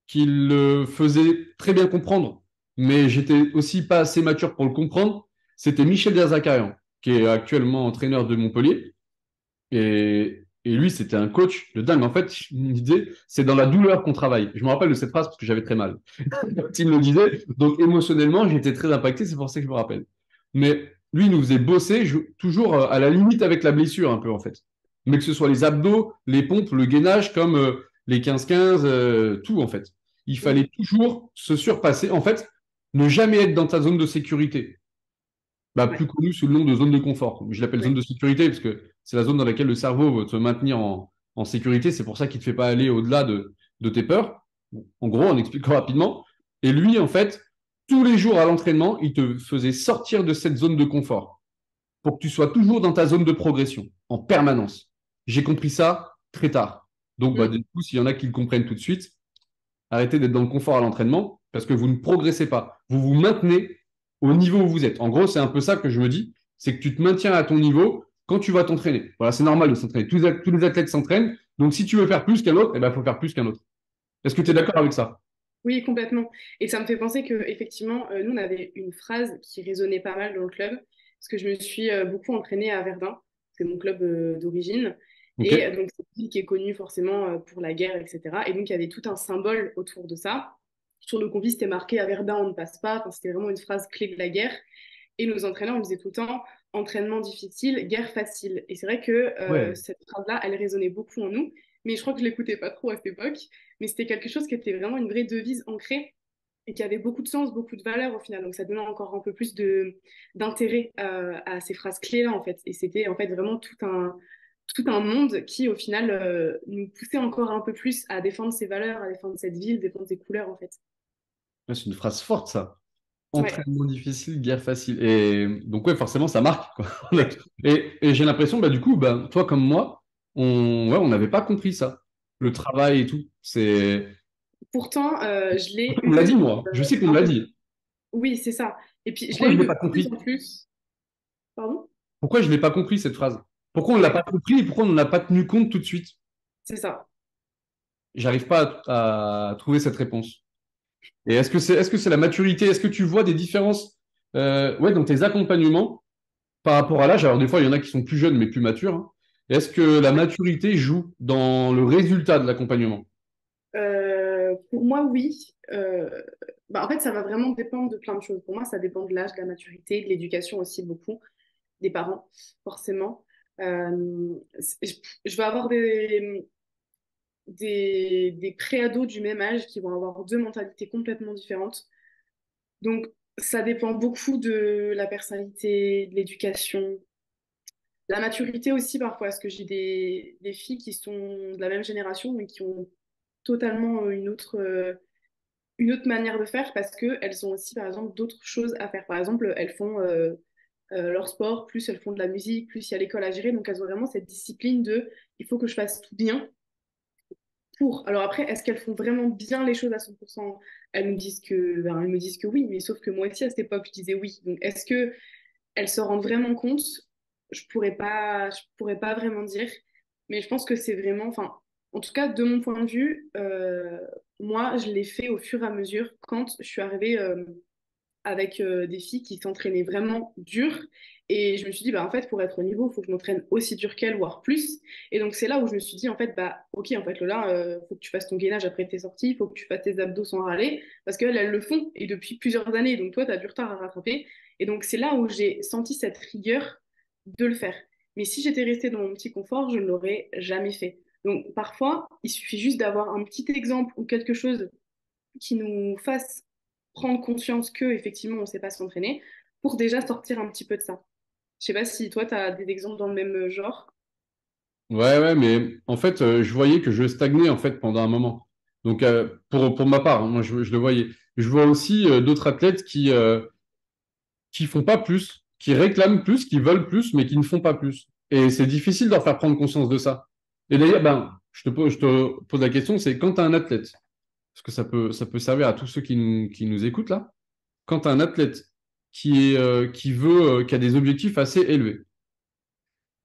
qui le faisait très bien comprendre, mais j'étais aussi pas assez mature pour le comprendre. C'était Michel Derzakarian, qui est actuellement entraîneur de Montpellier. Et lui, c'était un coach de dingue. En fait, il me disait, c'est dans la douleur qu'on travaille. Je me rappelle de cette phrase parce que j'avais très mal. Quand il me le disait, donc émotionnellement, j'étais très impacté. C'est pour ça que je me rappelle. Mais lui, il nous faisait bosser toujours à la limite avec la blessure, un peu, en fait. Mais que ce soit les abdos, les pompes, le gainage, comme les 15-15, tout, en fait. Il Mm. fallait toujours se surpasser. En fait, ne jamais être dans ta zone de sécurité, bah, Ouais, plus connu sous le nom de zone de confort. Je l'appelle zone ouais. de sécurité parce que c'est la zone dans laquelle le cerveau veut te maintenir en sécurité. C'est pour ça qu'il ne te fait pas aller au-delà de tes peurs. En gros, en expliquant rapidement. Et lui, en fait, tous les jours à l'entraînement, il te faisait sortir de cette zone de confort pour que tu sois toujours dans ta zone de progression, en permanence. J'ai compris ça très tard. Donc, bah, Mm. du coup, s'il y en a qui le comprennent tout de suite, arrêtez d'être dans le confort à l'entraînement parce que vous ne progressez pas. Vous vous maintenez au niveau où vous êtes. En gros, c'est un peu ça que je me dis, c'est que tu te maintiens à ton niveau quand tu vas t'entraîner. Voilà, c'est normal de s'entraîner. Tous les athlètes s'entraînent. Donc, si tu veux faire plus qu'un autre, eh ben, il faut faire plus qu'un autre. Est-ce que tu es d'accord avec ça? Oui, complètement. Et ça me fait penser que effectivement, nous, on avait une phrase qui résonnait pas mal dans le club, parce que je me suis beaucoup entraînée à Verdun, c'est mon club d'origine, Ok. et donc c'est une ville qui est connue forcément pour la guerre, etc. Et donc il y avait tout un symbole autour de ça. Sur le convis, c'était marqué à Verdun, on ne passe pas. Enfin, c'était vraiment une phrase clé de la guerre. Et nos entraîneurs, on disait tout le temps, entraînement difficile, guerre facile. Et c'est vrai que Ouais. cette phrase-là, elle résonnait beaucoup en nous, mais je crois que je l'écoutais pas trop à cette époque. Mais c'était quelque chose qui était vraiment une vraie devise ancrée et qui avait beaucoup de sens, beaucoup de valeur au final. Donc ça donnait encore un peu plus d'intérêt à ces phrases clés-là, en fait. Et c'était en fait vraiment tout un monde qui, au final, nous poussait encore un peu plus à défendre ces valeurs, à défendre cette ville, défendre ses couleurs, en fait. C'est une phrase forte, ça. Ouais, Entraînement difficile, guerre facile. Et donc, ouais, forcément, ça marque, quoi. ouais. Et j'ai l'impression, bah, du coup, bah, toi comme moi, on n'avait pas compris ça. Le travail et tout. Pourtant, je l'ai On me l'a dit, eu moi. Je sais qu'on me un l'a peu. dit. Oui, c'est ça. Et puis, je l'ai Pourquoi je eu ne l'ai de pas plus compris? en plus. Pardon? Pourquoi je ne l'ai pas compris, cette phrase? Pourquoi on ne l'a Ouais, pas compris et pourquoi on n'en a pas tenu compte tout de suite? c'est ça. J'arrive pas à trouver cette réponse. Et est-ce que c'est la maturité? Est-ce que tu vois des différences ouais, dans tes accompagnements par rapport à l'âge? Alors, des fois, il y en a qui sont plus jeunes mais plus matures, hein. Est-ce que la Ouais. maturité joue dans le résultat de l'accompagnement? Pour moi, oui. Bah, en fait, ça va vraiment dépendre de plein de choses. Pour moi, ça dépend de l'âge, de la maturité, de l'éducation aussi beaucoup, des parents, forcément. Je vais avoir des pré-ados du même âge qui vont avoir deux mentalités complètement différentes. Donc, ça dépend beaucoup de la personnalité, de l'éducation, la maturité aussi parfois, parce que j'ai des filles qui sont de la même génération, mais qui ont totalement une autre manière de faire parce qu'elles ont aussi, par exemple, d'autres choses à faire. Par exemple, elles font leur sport, plus elles font de la musique, plus il y a l'école à gérer. Donc, elles ont vraiment cette discipline de il faut que je fasse tout bien pour. Alors après, est-ce qu'elles font vraiment bien les choses à 100%? Elles me disent que oui, mais sauf que moi aussi, à cette époque, je disais oui. Donc, est-ce que elles se rendent vraiment compte? Je pourrais pas vraiment dire. Mais je pense que c'est vraiment, enfin, en tout cas, de mon point de vue, moi, je l'ai fait au fur et à mesure quand je suis arrivée avec des filles qui s'entraînaient vraiment dur. Et je me suis dit, bah, en fait, pour être au niveau, il faut que je m'entraîne aussi dur qu'elles, voire plus. Et donc, c'est là où je me suis dit, en fait, bah, ok, en fait, Lola, faut que tu fasses ton gainage après tes sorties, il faut que tu fasses tes abdos sans râler, parce qu'elles, elles le font, et depuis plusieurs années. Donc, toi, tu as du retard à rattraper. Et donc, c'est là où j'ai senti cette rigueur de le faire. Mais si j'étais restée dans mon petit confort, je ne l'aurais jamais fait. Donc, parfois, il suffit juste d'avoir un petit exemple ou quelque chose qui nous fasse prendre conscience que effectivement on ne sait pas s'entraîner pour déjà sortir un petit peu de ça. Je sais pas si toi tu as des exemples dans le même genre. Ouais, ouais, mais en fait, je voyais que je stagnais en fait pendant un moment. Donc, pour ma part, hein, moi, je le voyais. Je vois aussi d'autres athlètes qui font pas plus, qui réclament plus, qui veulent plus, mais qui ne font pas plus. Et c'est difficile de leur faire prendre conscience de ça. Et d'ailleurs, ben, je te pose la question, c'est quand tu as un athlète, parce que ça peut servir à tous ceux qui nous écoutent là, quand tu as un athlète qui a des objectifs assez élevés,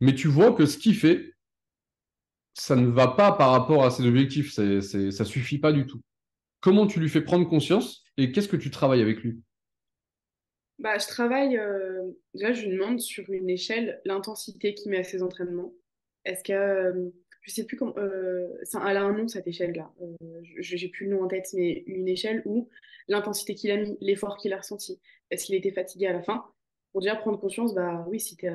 mais tu vois que ce qu'il fait, ça ne va pas par rapport à ses objectifs. Ça suffit pas du tout. Comment tu lui fais prendre conscience et qu'est-ce que tu travailles avec lui? Bah, je travaille, déjà, je lui demande sur une échelle l'intensité qu'il met à ses entraînements. Est-ce que, je sais plus comment, elle a un nom cette échelle-là. J'ai plus le nom en tête, mais une échelle où l'intensité qu'il a mis, l'effort qu'il a ressenti, est-ce qu'il était fatigué à la fin? Pour déjà prendre conscience, bah oui, si tu es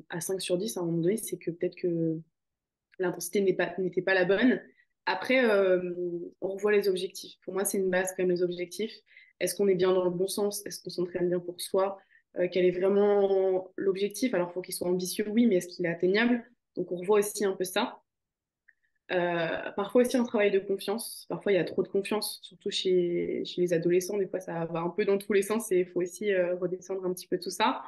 à 5 sur 10 à un moment donné, c'est que peut-être que l'intensité n'était pas la bonne. Après, on revoit les objectifs. Pour moi, c'est une base quand même, les objectifs. Est-ce qu'on est bien dans le bon sens? Est-ce qu'on s'entraîne bien pour soi? Quel est vraiment l'objectif? Alors, il faut qu'il soit ambitieux, oui, mais est-ce qu'il est atteignable? Donc, on revoit aussi un peu ça. Parfois aussi un travail de confiance. Parfois, il y a trop de confiance, surtout chez les adolescents. Des fois, ça va un peu dans tous les sens et il faut aussi redescendre un petit peu tout ça.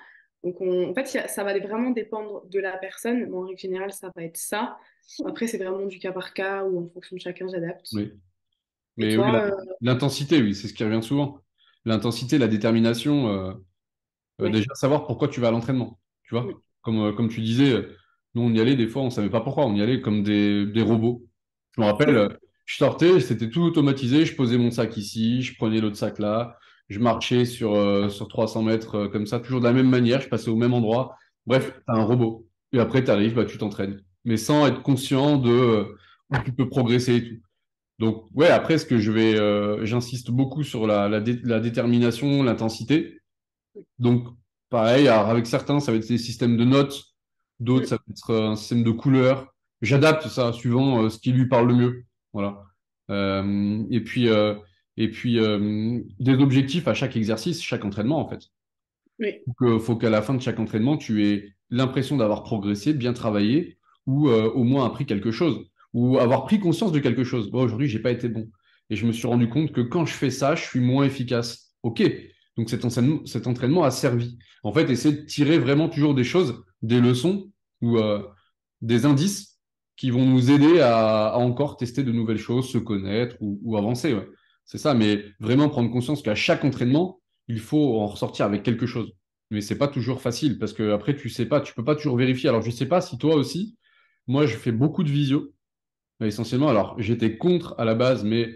Donc, en fait, ça va vraiment dépendre de la personne. Mais en règle générale, ça va être ça. Après, c'est vraiment du cas par cas ou en fonction de chacun, j'adapte. Oui. Et Mais oui, toi, l'intensité, oui, c'est ce qui revient souvent. L'intensité, la détermination, ouais. déjà savoir pourquoi tu vas à l'entraînement. Tu Mm. vois, comme tu disais, nous on y allait des fois, on savait pas pourquoi, on y allait comme des robots. Je me rappelle, je sortais, c'était tout automatisé, je posais mon sac ici, je prenais l'autre sac là, je marchais sur 300 mètres comme ça, toujours de la même manière, je passais au même endroit. Bref, Mm. t'as un robot. Et après, tu arrives, bah, tu t'entraînes. Mais sans être conscient de où tu peux progresser et tout. Donc, ouais, après, j'insiste beaucoup sur la détermination, l'intensité. Donc, pareil, alors, avec certains, ça va être des systèmes de notes, d'autres, Mm. ça va être un système de couleurs. J'adapte ça suivant ce qui lui parle le mieux. Voilà. Et puis, des objectifs à chaque exercice, chaque entraînement, en fait. Oui. Faut qu'à la fin de chaque entraînement, tu aies l'impression d'avoir progressé, bien travaillé, ou au moins appris quelque chose, ou avoir pris conscience de quelque chose. Bon, aujourd'hui, j'ai pas été bon. Et je me suis rendu compte que quand je fais ça, je suis moins efficace. OK. Donc cet entraînement a servi. En fait, essayer de tirer vraiment toujours des choses, des leçons ou des indices qui vont nous aider à encore tester de nouvelles choses, se connaître ou avancer. Ouais. C'est ça, mais vraiment prendre conscience qu'à chaque entraînement, il faut en ressortir avec quelque chose. Mais c'est pas toujours facile parce que après tu sais pas, tu peux pas toujours vérifier. Alors je sais pas si toi aussi, moi je fais beaucoup de visio essentiellement. Alors j'étais contre à la base, mais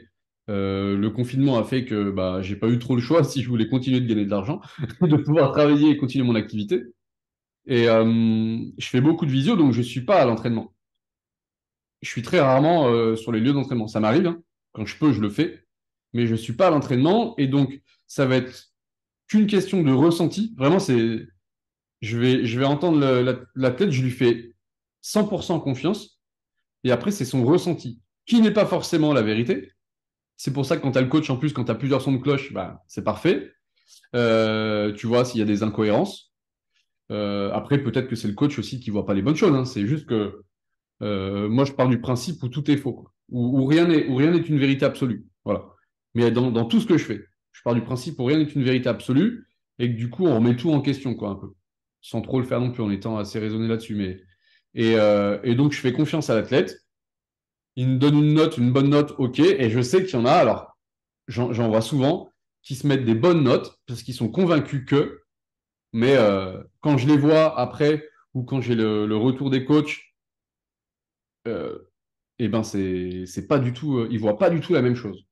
le confinement a fait que bah j'ai pas eu trop le choix si je voulais continuer de gagner de l'argent, de pouvoir travailler et continuer mon activité. Et je fais beaucoup de visio, donc je suis pas à l'entraînement. Je suis très rarement sur les lieux d'entraînement. Ça m'arrive, hein. Quand je peux, je le fais, mais je suis pas à l'entraînement et donc ça va être qu'une question de ressenti. Vraiment, je vais entendre l'athlète, je lui fais 100% confiance, et après, c'est son ressenti, qui n'est pas forcément la vérité. C'est pour ça que quand tu as le coach, en plus, quand tu as plusieurs sons de cloche, bah, c'est parfait. Tu vois s'il y a des incohérences. Après, peut-être que c'est le coach aussi qui voit pas les bonnes choses, hein. C'est juste que moi, je pars du principe où tout est faux, quoi. Où rien n'est une vérité absolue. Voilà. Mais dans tout ce que je fais, je pars du principe où rien n'est une vérité absolue et que du coup, on remet tout en question, quoi, un peu. Sans trop le faire non plus, en étant assez raisonné là-dessus. Et donc, je fais confiance à l'athlète. Il me donne une note, une bonne note, ok. Et je sais qu'il y en a, alors, j'en vois souvent, qui se mettent des bonnes notes parce qu'ils sont convaincus que, mais quand je les vois après ou quand j'ai le retour des coachs, euh, eh ben c'est pas du tout, ils voient pas du tout la même chose.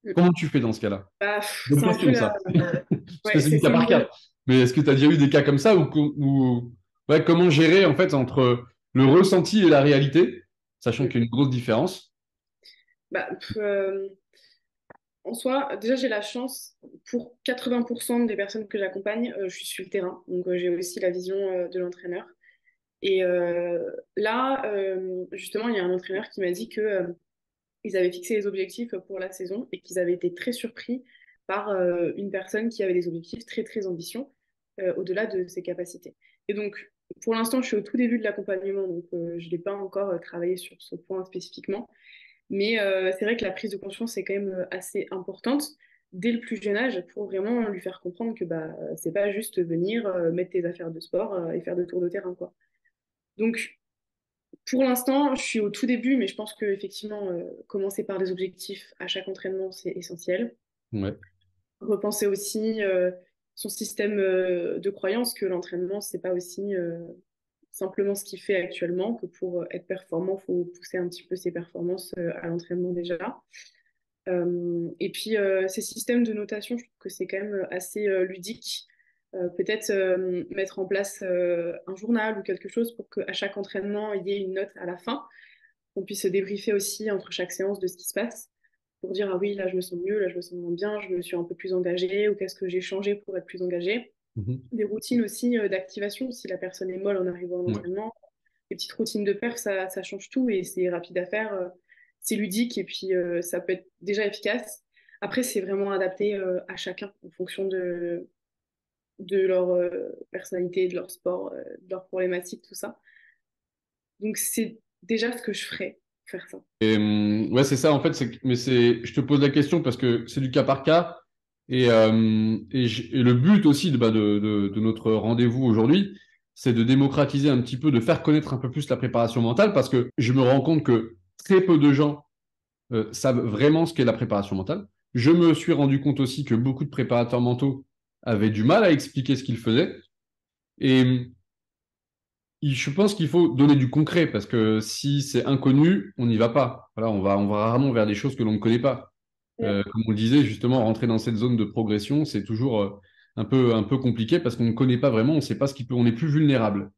Mm. Comment tu fais dans ce cas-là? Bah, Bonne c'est un peu question, la. ça. Parce que Ouais, c'est du cas c'est par cas. Mais est-ce que tu as déjà eu des cas comme ça ouais, comment gérer en fait entre le ressenti et la réalité, sachant Mm. qu'il y a une grosse différence? Bah, en soi, déjà, j'ai la chance, pour 80% des personnes que j'accompagne, je suis sur le terrain. Donc, j'ai aussi la vision de l'entraîneur. Et là, justement, il y a un entraîneur qui m'a dit que ils avaient fixé les objectifs pour la saison et qu'ils avaient été très surpris par une personne qui avait des objectifs très, très ambitieux au-delà de ses capacités. Et donc, pour l'instant, je suis au tout début de l'accompagnement, donc je n'ai pas encore travaillé sur ce point spécifiquement. Mais c'est vrai que la prise de conscience est quand même assez importante dès le plus jeune âge pour vraiment lui faire comprendre que bah, c'est pas juste venir mettre tes affaires de sport et faire des tours de terrain, quoi. Donc, pour l'instant, je suis au tout début, mais je pense que effectivement, commencer par des objectifs à chaque entraînement, c'est essentiel. Ouais. Repenser aussi son système de croyance que l'entraînement, simplement ce qu'il fait actuellement, que pour être performant, il faut pousser un petit peu ses performances à l'entraînement déjà. Et puis, ces systèmes de notation, je trouve que c'est quand même assez ludique. Peut-être mettre en place un journal ou quelque chose pour qu'à chaque entraînement, il y ait une note à la fin, qu'on puisse se débriefer aussi entre chaque séance de ce qui se passe, pour dire, ah oui, là, je me sens mieux, là, je me sens moins bien, je me suis un peu plus engagée, ou qu'est-ce que j'ai changé pour être plus engagée. Mhm. Des routines aussi d'activation, si la personne est molle en arrivant à Ouais. l'entraînement. Les petites routines de perf, ça change tout et c'est rapide à faire, c'est ludique et puis ça peut être déjà efficace. Après, c'est vraiment adapté à chacun en fonction de leur personnalité, de leur sport, de leur problématique, tout ça. Donc, c'est déjà ce que je ferais, faire ça. Et ouais, c'est ça en fait. Je te pose la question parce que c'est du cas par cas. Et le but aussi de notre rendez-vous aujourd'hui, c'est de démocratiser un petit peu, de faire connaître un peu plus la préparation mentale parce que je me rends compte que très peu de gens savent vraiment ce qu'est la préparation mentale. Je me suis rendu compte aussi que beaucoup de préparateurs mentaux avaient du mal à expliquer ce qu'ils faisaient. Et je pense qu'il faut donner du concret parce que si c'est inconnu, on n'y va pas. Voilà, on va rarement vers des choses que l'on ne connaît pas. Ouais. Comme on le disait, justement, rentrer dans cette zone de progression, c'est toujours un peu compliqué parce qu'on ne connaît pas vraiment, on ne sait pas ce qui peut, on est plus vulnérable.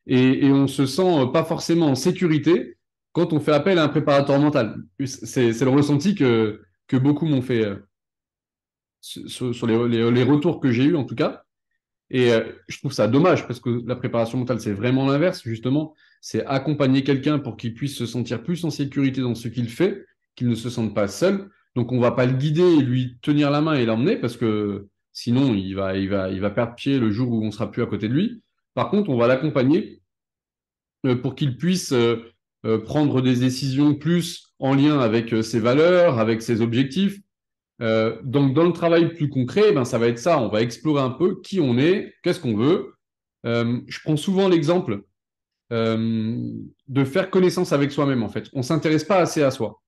Et on se sent pas forcément en sécurité quand on fait appel à un préparateur mental. C'est le ressenti que beaucoup m'ont fait sur les retours que j'ai eus, en tout cas. Et je trouve ça dommage parce que la préparation mentale, c'est vraiment l'inverse, justement. C'est accompagner quelqu'un pour qu'il puisse se sentir plus en sécurité dans ce qu'il fait, qu'il ne se sente pas seul. Donc, on ne va pas le guider et lui tenir la main et l'emmener parce que sinon, il va perdre pied le jour où on ne sera plus à côté de lui. Par contre, on va l'accompagner pour qu'il puisse prendre des décisions plus en lien avec ses valeurs, avec ses objectifs. Donc, dans le travail plus concret, ben, ça va être ça. On va explorer un peu qui on est, qu'est-ce qu'on veut. Je prends souvent l'exemple euh, de faire connaissance avec soi-même, en fait. On ne s'intéresse pas assez à soi.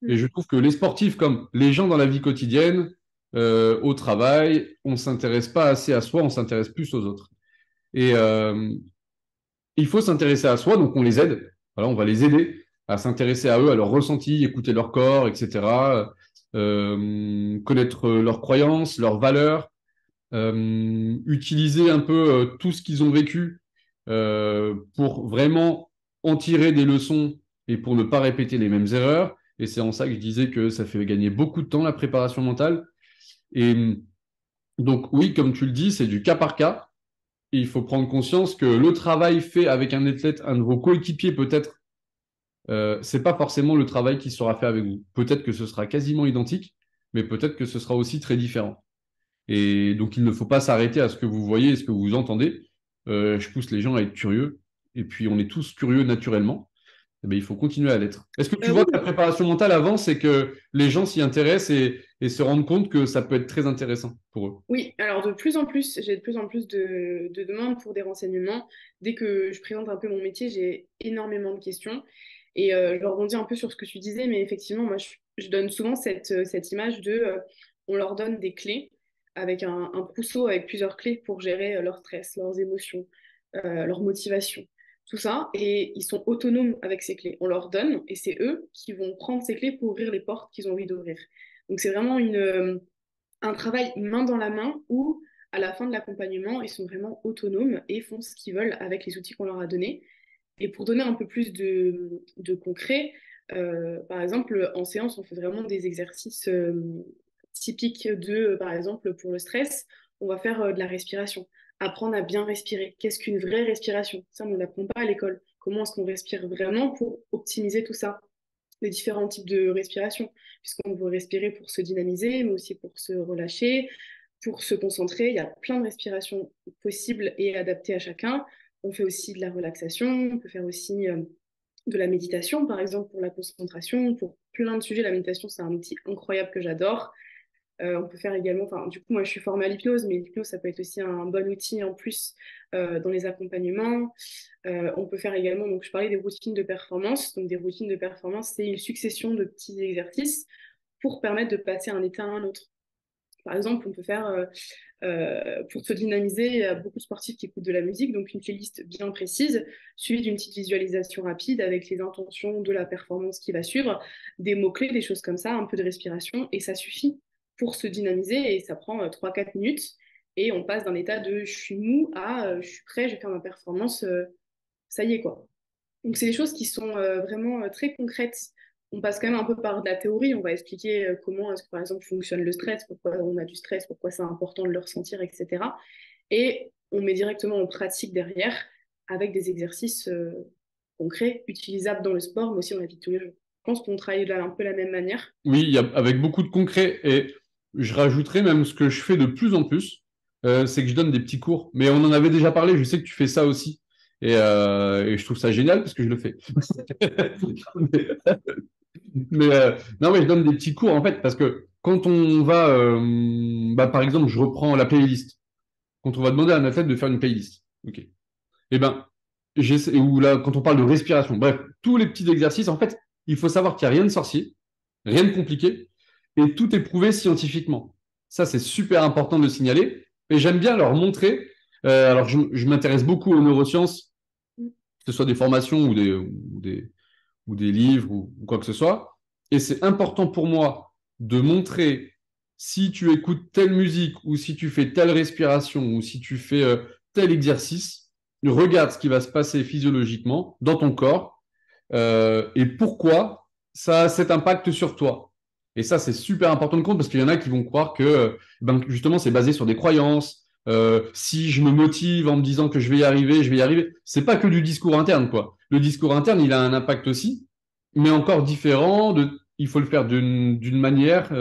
Et Mm. je trouve que les sportifs, comme les gens dans la vie quotidienne, au travail, on ne s'intéresse pas assez à soi, on s'intéresse plus aux autres. Et il faut s'intéresser à soi, donc on les aide. Voilà, on va les aider à s'intéresser à eux, à leurs ressentis, écouter leur corps, etc. Connaître leurs croyances, leurs valeurs, utiliser un peu tout ce qu'ils ont vécu pour vraiment en tirer des leçons et pour ne pas répéter les mêmes erreurs. Et c'est en ça que je disais que ça fait gagner beaucoup de temps la préparation mentale. Et donc oui, comme tu le dis, c'est du cas par cas. Il faut prendre conscience que le travail fait avec un athlète, un de vos coéquipiers peut-être, c'est pas forcément le travail qui sera fait avec vous. Peut-être que ce sera quasiment identique, mais peut-être que ce sera aussi très différent. Et donc il ne faut pas s'arrêter à ce que vous voyez et ce que vous entendez. Je pousse les gens à être curieux. Et puis on est tous curieux naturellement. Eh bien, il faut continuer à l'être. Est-ce que tu vois que la Oui, préparation mentale avant, c'est que les gens s'y intéressent et se rendent compte que ça peut être très intéressant pour eux? oui, alors de plus en plus, j'ai de plus en plus de demandes pour des renseignements. Dès que je présente un peu mon métier, j'ai énormément de questions. Et je rebondis un peu sur ce que tu disais, mais effectivement, moi, je donne souvent cette image de, on leur donne des clés avec un trousseau avec plusieurs clés pour gérer leur stress, leurs émotions, leur motivation, tout ça. Et ils sont autonomes avec ces clés. On leur donne et c'est eux qui vont prendre ces clés pour ouvrir les portes qu'ils ont envie d'ouvrir. Donc c'est vraiment un travail main dans la main où, à la fin de l'accompagnement, ils sont vraiment autonomes et font ce qu'ils veulent avec les outils qu'on leur a donnés. Et pour donner un peu plus de concret, par exemple, en séance, on fait vraiment des exercices typiques par exemple, pour le stress, on va faire de la respiration. Apprendre à bien respirer. Qu'est-ce qu'une vraie respiration? Ça, on ne l'apprend pas à l'école. Comment est-ce qu'on respire vraiment pour optimiser tout ça? Les différents types de respiration, puisqu'on veut respirer pour se dynamiser, mais aussi pour se relâcher, pour se concentrer. Il y a plein de respirations possibles et adaptées à chacun. On fait aussi de la relaxation, on peut faire aussi de la méditation, par exemple, pour la concentration, pour plein de sujets. La méditation, c'est un outil incroyable que j'adore. On peut faire également, enfin, du coup, moi je suis formée à l'hypnose, mais l'hypnose, ça peut être aussi un bon outil en plus dans les accompagnements. On peut faire également, donc je parlais des routines de performance. Donc, des routines de performance, c'est une succession de petits exercices pour permettre de passer d'un état à un autre. Par exemple, on peut faire, pour se dynamiser, il y a beaucoup de sportifs qui écoutent de la musique, donc une playlist bien précise, suivie d'une petite visualisation rapide avec les intentions de la performance qui va suivre, des mots-clés, des choses comme ça, un peu de respiration, et ça suffit pour se dynamiser, et ça prend 3-4 minutes, et on passe d'un état de je suis mou à je suis prêt, je vais faire ma performance, ça y est quoi. Donc, c'est des choses qui sont vraiment très concrètes. On passe quand même un peu par de la théorie. On va expliquer comment est-ce que, par exemple, fonctionne le stress, pourquoi on a du stress, pourquoi c'est important de le ressentir, etc. Et on met directement en pratique derrière avec des exercices concrets, utilisables dans le sport, mais aussi dans la vie de tous les jours. Je pense qu'on travaille de un peu la même manière. Oui, avec beaucoup de concret. Et je rajouterais même ce que je fais de plus en plus, c'est que je donne des petits cours. Mais on en avait déjà parlé, je sais que tu fais ça aussi. Et je trouve ça génial parce que je le fais. Non, mais je donne des petits cours en fait, parce que quand on va, par exemple, je reprends la playlist. Quand on va demander à un athlète de faire une playlist, ok. Eh ben, ou là, quand on parle de respiration, bref, tous les petits exercices, en fait, il faut savoir qu'il n'y a rien de sorcier, rien de compliqué, et tout est prouvé scientifiquement. Ça, c'est super important de le signaler. Et j'aime bien leur montrer. Alors, je m'intéresse beaucoup aux neurosciences, que ce soit des formations ou des livres ou quoi que ce soit. Et c'est important pour moi de montrer si tu écoutes telle musique ou si tu fais telle respiration ou si tu fais tel exercice, regarde ce qui va se passer physiologiquement dans ton corps et pourquoi ça a cet impact sur toi. Et ça, c'est super important de compte parce qu'il y en a qui vont croire que justement, c'est basé sur des croyances. Si je me motive en me disant que je vais y arriver, je vais y arriver. C'est pas que du discours interne, quoi. Le discours interne, il a un impact aussi, mais encore différent. Il faut le faire d'une manière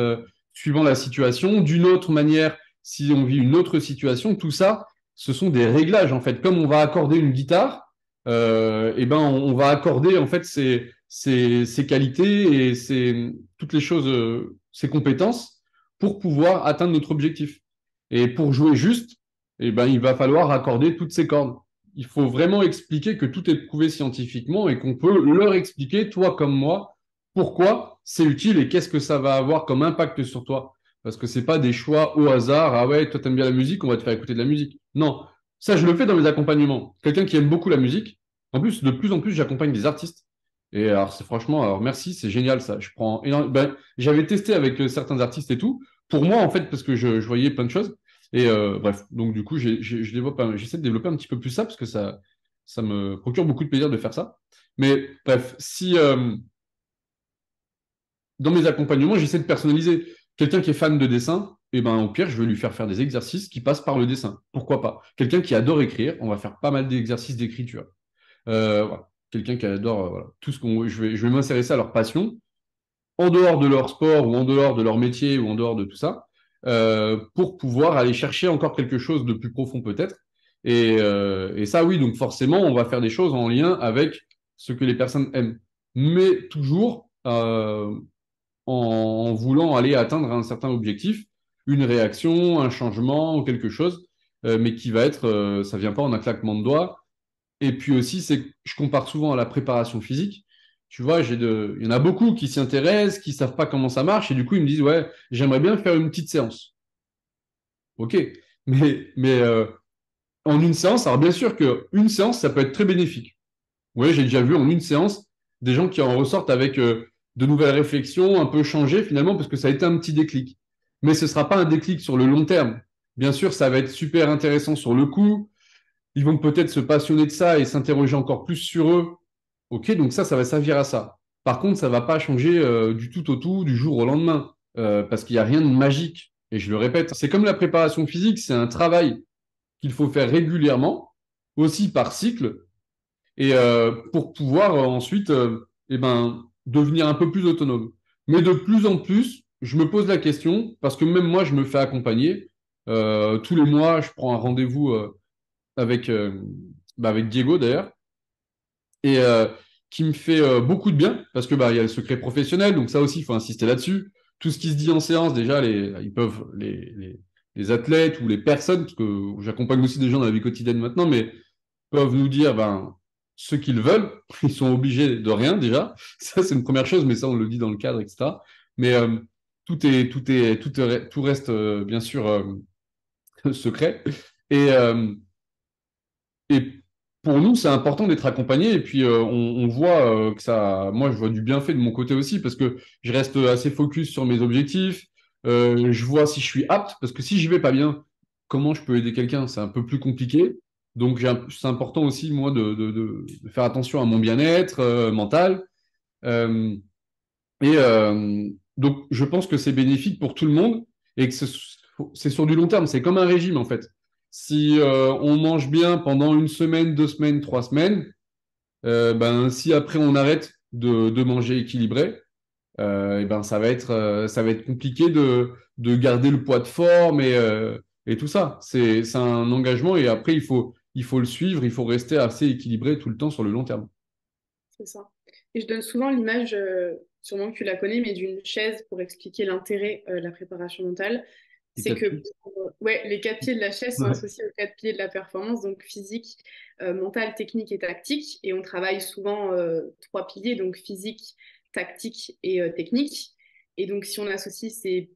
suivant la situation, d'une autre manière si on vit une autre situation. Tout ça, ce sont des réglages en fait. Comme on va accorder une guitare, et ben on va accorder en fait ses qualités et toutes les choses, ses compétences pour pouvoir atteindre notre objectif. Et pour jouer juste, et ben il va falloir accorder toutes ces cordes. Il faut vraiment expliquer que tout est prouvé scientifiquement et qu'on peut leur expliquer, toi comme moi, pourquoi c'est utile et qu'est-ce que ça va avoir comme impact sur toi. Parce que c'est pas des choix au hasard. Ah ouais, toi t'aimes bien la musique, on va te faire écouter de la musique. Non, ça je le fais dans mes accompagnements. Quelqu'un qui aime beaucoup la musique. En plus, de plus en plus, j'accompagne des artistes. Et alors c'est franchement, alors merci, c'est génial ça. Je prends j'avais testé avec certains artistes et tout. Pour moi en fait, parce que je voyais plein de choses. Et bref, donc du coup, j'essaie de développer un petit peu plus ça parce que ça me procure beaucoup de plaisir de faire ça. Mais bref, si dans mes accompagnements, j'essaie de personnaliser. Quelqu'un qui est fan de dessin, et ben au pire, je vais lui faire des exercices qui passent par le dessin. Pourquoi pas? Quelqu'un qui adore écrire, on va faire pas mal d'exercices d'écriture. Voilà. Quelqu'un qui adore voilà, tout ce qu'on. Je vais m'intéresser à leur passion, en dehors de leur sport ou en dehors de leur métier ou en dehors de tout ça, pour pouvoir aller chercher encore quelque chose de plus profond peut-être. Et ça, oui, donc forcément, on va faire des choses en lien avec ce que les personnes aiment. Mais toujours en voulant aller atteindre un certain objectif, une réaction, un changement ou quelque chose, mais qui va être, ça vient pas en un claquement de doigts. Et puis aussi, je compare souvent à la préparation physique. Tu vois, il y en a beaucoup qui s'y intéressent, qui savent pas comment ça marche, et du coup, ils me disent, ouais, j'aimerais bien faire une petite séance. Ok, mais en une séance, alors bien sûr qu'une séance, ça peut être très bénéfique. Oui, j'ai déjà vu en une séance des gens qui en ressortent avec de nouvelles réflexions, un peu changées finalement, parce que ça a été un petit déclic. Mais ce ne sera pas un déclic sur le long terme. Bien sûr, ça va être super intéressant sur le coup. Ils vont peut-être se passionner de ça et s'interroger encore plus sur eux. Ok, donc ça va servir à ça. Par contre, ça ne va pas changer du tout au tout, du jour au lendemain, parce qu'il n'y a rien de magique. Et je le répète, c'est comme la préparation physique, c'est un travail qu'il faut faire régulièrement, aussi par cycle, et pour pouvoir ensuite devenir un peu plus autonome. Mais de plus en plus, je me pose la question, parce que même moi, je me fais accompagner. Tous les mois, je prends un rendez-vous avec, avec Diego d'ailleurs, et qui me fait beaucoup de bien, parce que il y a le secret professionnel, donc ça aussi, il faut insister là-dessus. Tout ce qui se dit en séance, déjà, les athlètes ou les personnes, parce que j'accompagne aussi des gens dans la vie quotidienne maintenant, mais peuvent nous dire ce qu'ils veulent. Ils sont obligés de rien déjà. Ça, c'est une première chose, mais ça, on le dit dans le cadre, etc. Mais tout reste bien sûr secret. Et, euh, et pour nous, c'est important d'être accompagné. Et puis, on voit que ça. Moi, je vois du bienfait de mon côté aussi parce que je reste assez focus sur mes objectifs. Je vois si je suis apte parce que si je vais pas bien, comment je peux aider quelqu'un? C'est un peu plus compliqué. Donc, c'est important aussi, moi, de faire attention à mon bien-être mental. Euh, donc, je pense que c'est bénéfique pour tout le monde et que c'est sur du long terme. C'est comme un régime, en fait. Si on mange bien pendant une semaine, 2 semaines, 3 semaines, ben, si après on arrête de manger équilibré, et ben, ça va être compliqué de garder le poids de forme et tout ça. C'est un engagement et après, il faut le suivre, il faut rester assez équilibré tout le temps sur le long terme. C'est ça. Et je donne souvent l'image, sûrement que tu la connais, mais d'une chaise pour expliquer l'intérêt de la préparation mentale. Les C'est quatre que pieds. ouais, les 4 pieds de la chaise sont Ouais. associés aux 4 pieds de la performance, donc physique, mental, technique et tactique. Et on travaille souvent 3 piliers, donc physique, tactique et technique. Et donc si on associe ces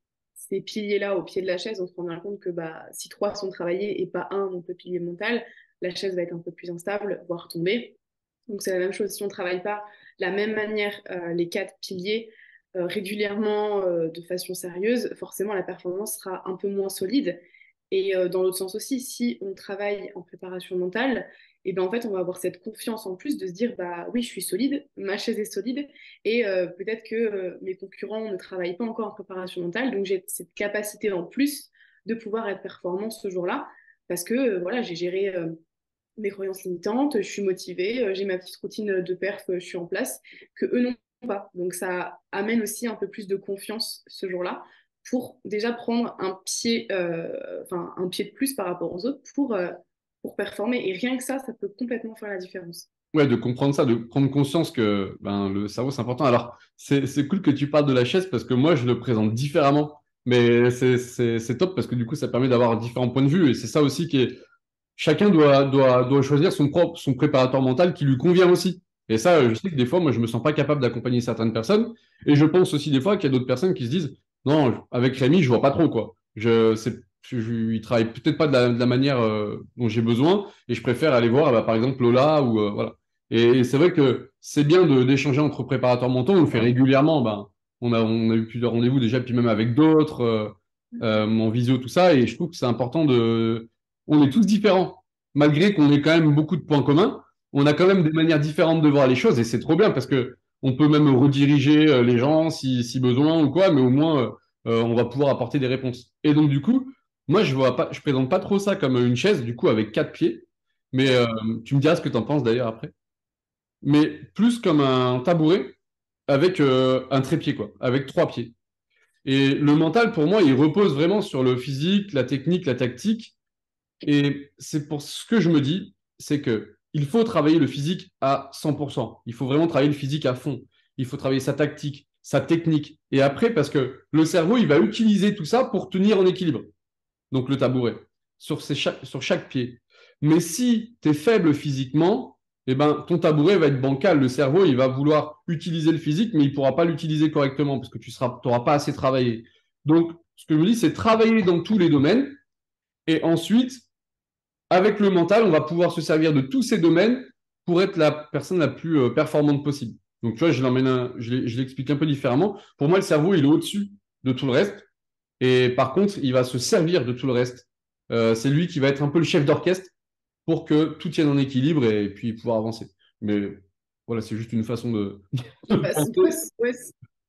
piliers-là au pied de la chaise, on se rend bien compte que bah, si 3 sont travaillés et pas un, donc le pilier mental, la chaise va être un peu plus instable, voire tomber. Donc c'est la même chose, si on ne travaille pas de la même manière les 4 piliers régulièrement de façon sérieuse, forcément la performance sera un peu moins solide. Et dans l'autre sens aussi, si on travaille en préparation mentale, et ben en fait on va avoir cette confiance en plus de se dire bah oui je suis solide, ma chaise est solide et peut-être que mes concurrents ne travaillent pas encore en préparation mentale, donc j'ai cette capacité en plus de pouvoir être performant ce jour-là parce que voilà j'ai géré mes croyances limitantes, je suis motivée, j'ai ma petite routine de perf, je suis en place, que eux n'ont pas. Donc ça amène aussi un peu plus de confiance ce jour-là pour déjà prendre un pied de plus par rapport aux autres pour performer. Et rien que ça peut complètement faire la différence. Ouais, de comprendre ça, de prendre conscience que ben, le cerveau, c'est important. Alors, c'est cool que tu parles de la chaise parce que moi, je le présente différemment. Mais c'est top parce que du coup, ça permet d'avoir différents points de vue. Et c'est ça aussi qui est. Chacun doit choisir son préparateur mental qui lui convient aussi. Et ça, je sais que des fois, moi, je me sens pas capable d'accompagner certaines personnes. Et je pense aussi des fois qu'il y a d'autres personnes qui se disent, non, avec Rémi, je vois pas trop, quoi. Il travaille peut-être pas de la manière dont j'ai besoin. Et je préfère aller voir, bah, par exemple, Lola ou voilà. Et c'est vrai que c'est bien d'échanger entre préparateurs mentaux. On le fait régulièrement. Ben, on a eu plusieurs rendez-vous déjà, puis même avec d'autres, en visio, tout ça. Et je trouve que c'est important on est tous différents. Malgré qu'on ait quand même beaucoup de points communs, on a quand même des manières différentes de voir les choses et c'est trop bien parce que on peut même rediriger les gens si besoin ou quoi, mais au moins on va pouvoir apporter des réponses. Et donc du coup, moi je présente pas trop ça comme une chaise du coup avec 4 pieds, mais tu me diras ce que tu en penses d'ailleurs après. Mais plus comme un tabouret avec un trépied quoi, avec 3 pieds. Et le mental pour moi, il repose vraiment sur le physique, la technique, la tactique et c'est pour ce que je me dis, c'est que il faut travailler le physique à 100%. Il faut vraiment travailler le physique à fond. Il faut travailler sa tactique, sa technique. Et après, parce que le cerveau, il va utiliser tout ça pour tenir en équilibre. Donc le tabouret, sur chaque pied. Mais si tu es faible physiquement, eh ben, ton tabouret va être bancal. Le cerveau, il va vouloir utiliser le physique, mais il ne pourra pas l'utiliser correctement parce que tu n'auras pas assez travaillé. Donc, ce que je me dis, c'est travailler dans tous les domaines et ensuite avec le mental, on va pouvoir se servir de tous ces domaines pour être la personne la plus performante possible. Donc, tu vois, je l'explique un peu différemment. Pour moi, le cerveau, il est au-dessus de tout le reste. Et par contre, il va se servir de tout le reste. C'est lui qui va être un peu le chef d'orchestre pour que tout tienne en équilibre et puis pouvoir avancer. Mais voilà, c'est juste une façon de Bah, penser.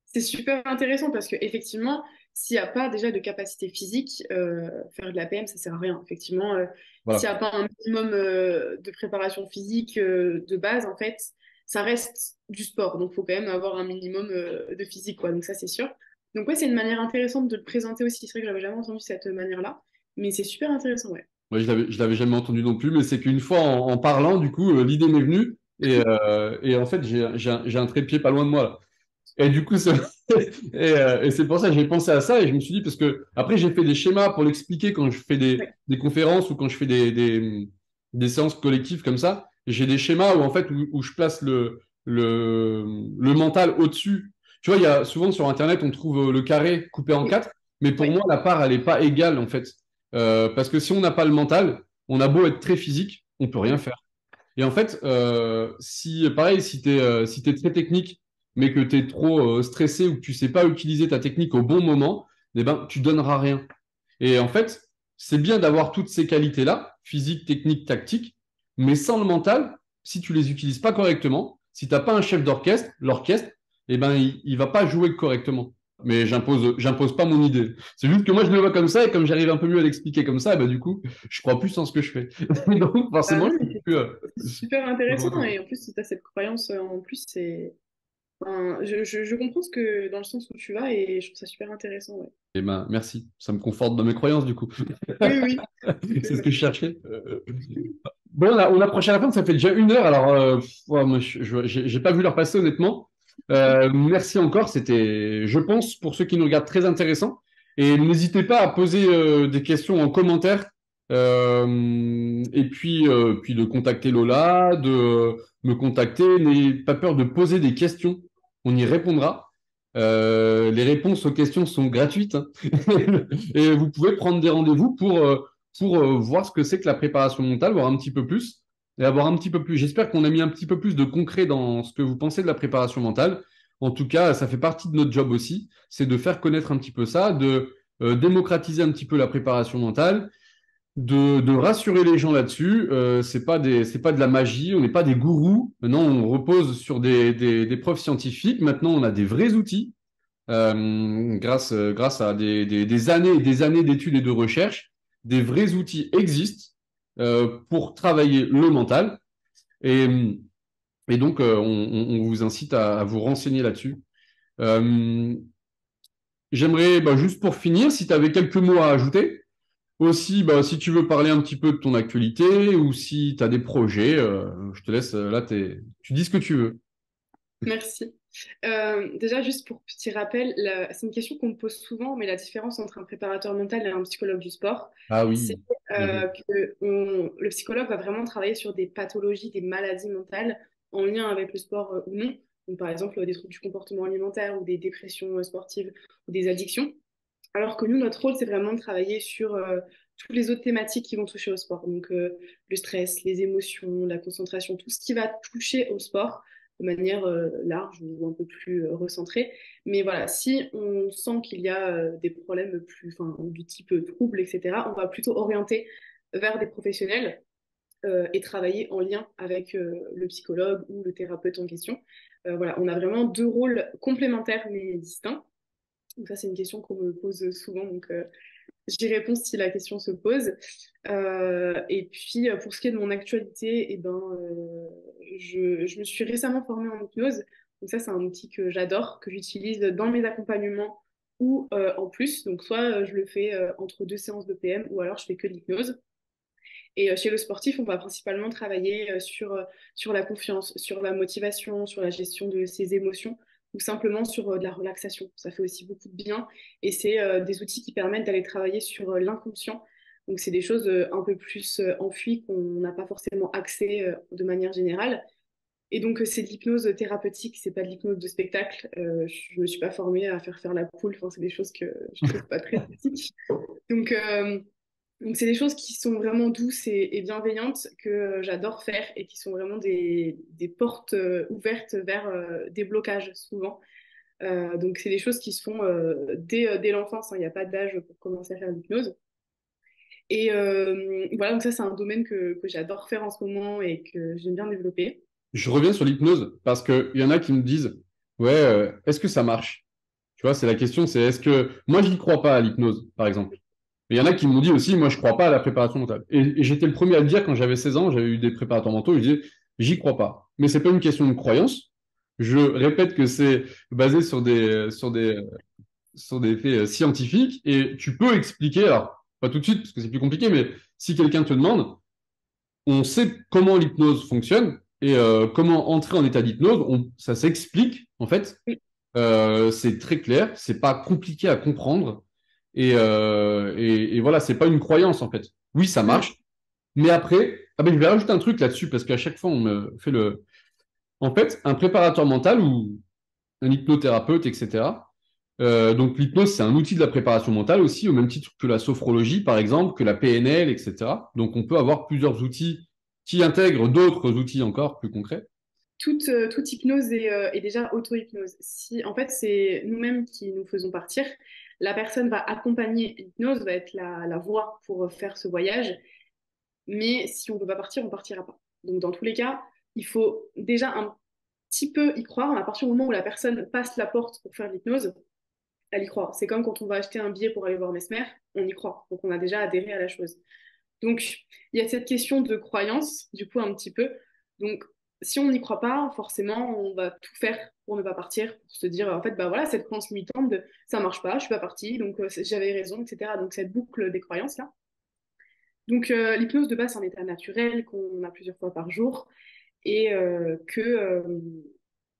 c'est super intéressant parce qu'effectivement, s'il n'y a pas déjà de capacité physique, faire de la PM, ça sert à rien. Effectivement, s'il n'y Voilà. a pas un minimum de préparation physique de base, en fait, ça reste du sport. Donc, il faut quand même avoir un minimum de physique, quoi. Donc, ça, c'est sûr. Donc, ouais, c'est une manière intéressante de le présenter aussi. C'est vrai que j'avais jamais entendu cette manière-là, mais c'est super intéressant, ouais. Moi, je l'avais jamais entendu non plus, mais c'est qu'une fois en parlant, du coup, l'idée m'est venue. Et en fait, j'ai un trépied pas loin de moi là. Et du coup, et c'est pour ça que j'ai pensé à ça et je me suis dit, parce que après, j'ai fait des schémas pour l'expliquer quand je fais Ouais. des conférences ou quand je fais des séances collectives comme ça. J'ai des schémas où, en fait, où je place le mental au-dessus. Tu vois, il y a souvent sur Internet, on trouve le carré coupé en Oui, quatre, mais pour oui, moi, la part, elle n'est pas égale, en fait. Parce que si on n'a pas le mental, on a beau être très physique, on peut rien mm, faire. Et en fait, si, pareil, si t'es très technique, mais que tu es trop stressé ou que tu sais pas utiliser ta technique au bon moment, eh ben, tu donneras rien. Et en fait, c'est bien d'avoir toutes ces qualités-là, physique, technique, tactique, mais sans le mental, si tu les utilises pas correctement, si tu n'as pas un chef d'orchestre, l'orchestre, eh ben, il va pas jouer correctement. Mais j'impose pas mon idée. C'est juste que moi, je le vois comme ça, et comme j'arrive un peu mieux à l'expliquer comme ça, bah, du coup, je crois plus en ce que je fais. Donc, ah forcément, non, je mais suis plus, c'est super intéressant. Et en plus, si tu as cette croyance, en plus, c'est. Enfin, je comprends dans le sens où tu vas et je trouve ça super intéressant. Ouais. eh ben, merci. Ça me conforte dans mes croyances, du coup. Oui, oui. C'est ce que je cherchais. Bon, on approche à la fin, ça fait déjà 1 heure. Alors, ouais, moi, j'ai pas vu l'heure passer, honnêtement. Merci encore. C'était, je pense, pour ceux qui nous regardent, très intéressant. Et n'hésitez pas à poser des questions en commentaire. Et puis de contacter Lola, de me contacter. N'ayez pas peur de poser des questions. On y répondra. Les réponses aux questions sont gratuites, hein. Et vous pouvez prendre des rendez-vous pour voir ce que c'est que la préparation mentale, voir un petit peu plus et avoir un petit peu plus. J'espère qu'on a mis un petit peu plus de concret dans ce que vous pensez de la préparation mentale. En tout cas, ça fait partie de notre job aussi, c'est de faire connaître un petit peu ça, de démocratiser un petit peu la préparation mentale, de rassurer les gens là-dessus. C'est pas de la magie, on n'est pas des gourous. Maintenant, on repose sur des preuves scientifiques. Maintenant, on a des vrais outils grâce à des années et des années d'études et de recherche. Des vrais outils existent pour travailler le mental. Et, et donc, on vous incite à vous renseigner là-dessus. Euh, J'aimerais, bah, juste pour finir, si tu avais quelques mots à ajouter, aussi, bah, si tu veux parler un petit peu de ton actualité ou si tu as des projets, je te laisse, là, tu dis ce que tu veux. Merci. Déjà, juste pour petit rappel, c'est une question qu'on me pose souvent, mais la différence entre un préparateur mental et un psychologue du sport, Ah c'est oui, bien joué. que le psychologue va vraiment travailler sur des pathologies, des maladies mentales en lien avec le sport ou non. Donc, par exemple, des troubles du comportement alimentaire ou des dépressions sportives ou des addictions. Alors que nous, notre rôle, c'est vraiment de travailler sur toutes les autres thématiques qui vont toucher au sport. Donc, le stress, les émotions, la concentration, tout ce qui va toucher au sport de manière large ou un peu plus recentrée. Mais voilà, si on sent qu'il y a des problèmes plus, enfin, du type trouble, etc., on va plutôt orienter vers des professionnels et travailler en lien avec le psychologue ou le thérapeute en question. Voilà, on a vraiment deux rôles complémentaires mais distincts. Donc ça, c'est une question qu'on me pose souvent, donc j'y réponds si la question se pose. Et puis, pour ce qui est de mon actualité, eh ben, je me suis récemment formée en hypnose. Donc ça, c'est un outil que j'adore, que j'utilise dans mes accompagnements ou en plus. Donc soit je le fais entre deux séances de PM ou alors je fais que de l'hypnose. Et chez le sportif, on va principalement travailler sur la confiance, sur la motivation, sur la gestion de ses émotions ou simplement sur de la relaxation. Ça fait aussi beaucoup de bien et c'est des outils qui permettent d'aller travailler sur l'inconscient. Donc, c'est des choses un peu plus enfuies qu'on n'a pas forcément accès de manière générale. Et donc, c'est de l'hypnose thérapeutique, c'est pas de l'hypnose de spectacle. Je me suis pas formée à faire la poule. Enfin, c'est des choses que je trouve pas très éthiques. Donc, c'est des choses qui sont vraiment douces et bienveillantes que j'adore faire et qui sont vraiment des portes ouvertes vers des blocages souvent. Donc c'est des choses qui se font dès l'enfance, hein. Il n'y a pas d'âge pour commencer à faire de l'hypnose. Et voilà, donc ça c'est un domaine que j'adore faire en ce moment et que j'aime bien développer. Je reviens sur l'hypnose parce qu'il y en a qui me disent, ouais, est-ce que ça marche? Tu vois, c'est la question, c'est est-ce que moi, j'y crois pas à l'hypnose, par exemple. Mais il y en a qui m'ont dit aussi, moi, je crois pas à la préparation mentale. Et j'étais le premier à le dire quand j'avais 16 ans, j'avais eu des préparateurs mentaux, je disais, j'y crois pas. Mais c'est pas une question de croyance. Je répète que c'est basé sur des faits scientifiques et tu peux expliquer, alors, pas tout de suite, parce que c'est plus compliqué, mais si quelqu'un te demande, on sait comment l'hypnose fonctionne et comment entrer en état d'hypnose, ça s'explique, en fait. Oui, C'est très clair, c'est pas compliqué à comprendre. Et voilà, c'est pas une croyance en fait. Oui, ça mm, marche, mais après, ah ben, je vais rajouter un truc là-dessus parce qu'à chaque fois on me fait le. En fait, un préparateur mental ou un hypnothérapeute, etc. Donc l'hypnose, c'est un outil de la préparation mentale aussi, au même titre que la sophrologie, par exemple, que la PNL, etc. Donc on peut avoir plusieurs outils qui intègrent d'autres outils encore plus concrets. Toute hypnose est déjà auto-hypnose. Si, en fait, c'est nous-mêmes qui nous faisons partir. La personne va accompagner l'hypnose, va être la voie pour faire ce voyage. Mais si on ne veut pas partir, on ne partira pas. Donc, dans tous les cas, il faut déjà un petit peu y croire. À partir du moment où la personne passe la porte pour faire l'hypnose, elle y croit. C'est comme quand on va acheter un billet pour aller voir Mesmer, on y croit. Donc, on a déjà adhéré à la chose. Donc, il y a cette question de croyance, du coup, un petit peu. Donc, si on n'y croit pas, forcément, on va tout faire pour ne pas partir, pour se dire, en fait, bah voilà, cette croyance limitante de ça marche pas, je suis pas partie, donc j'avais raison, etc. Donc, cette boucle des croyances-là. Donc, l'hypnose de base, c'est un état naturel qu'on a plusieurs fois par jour et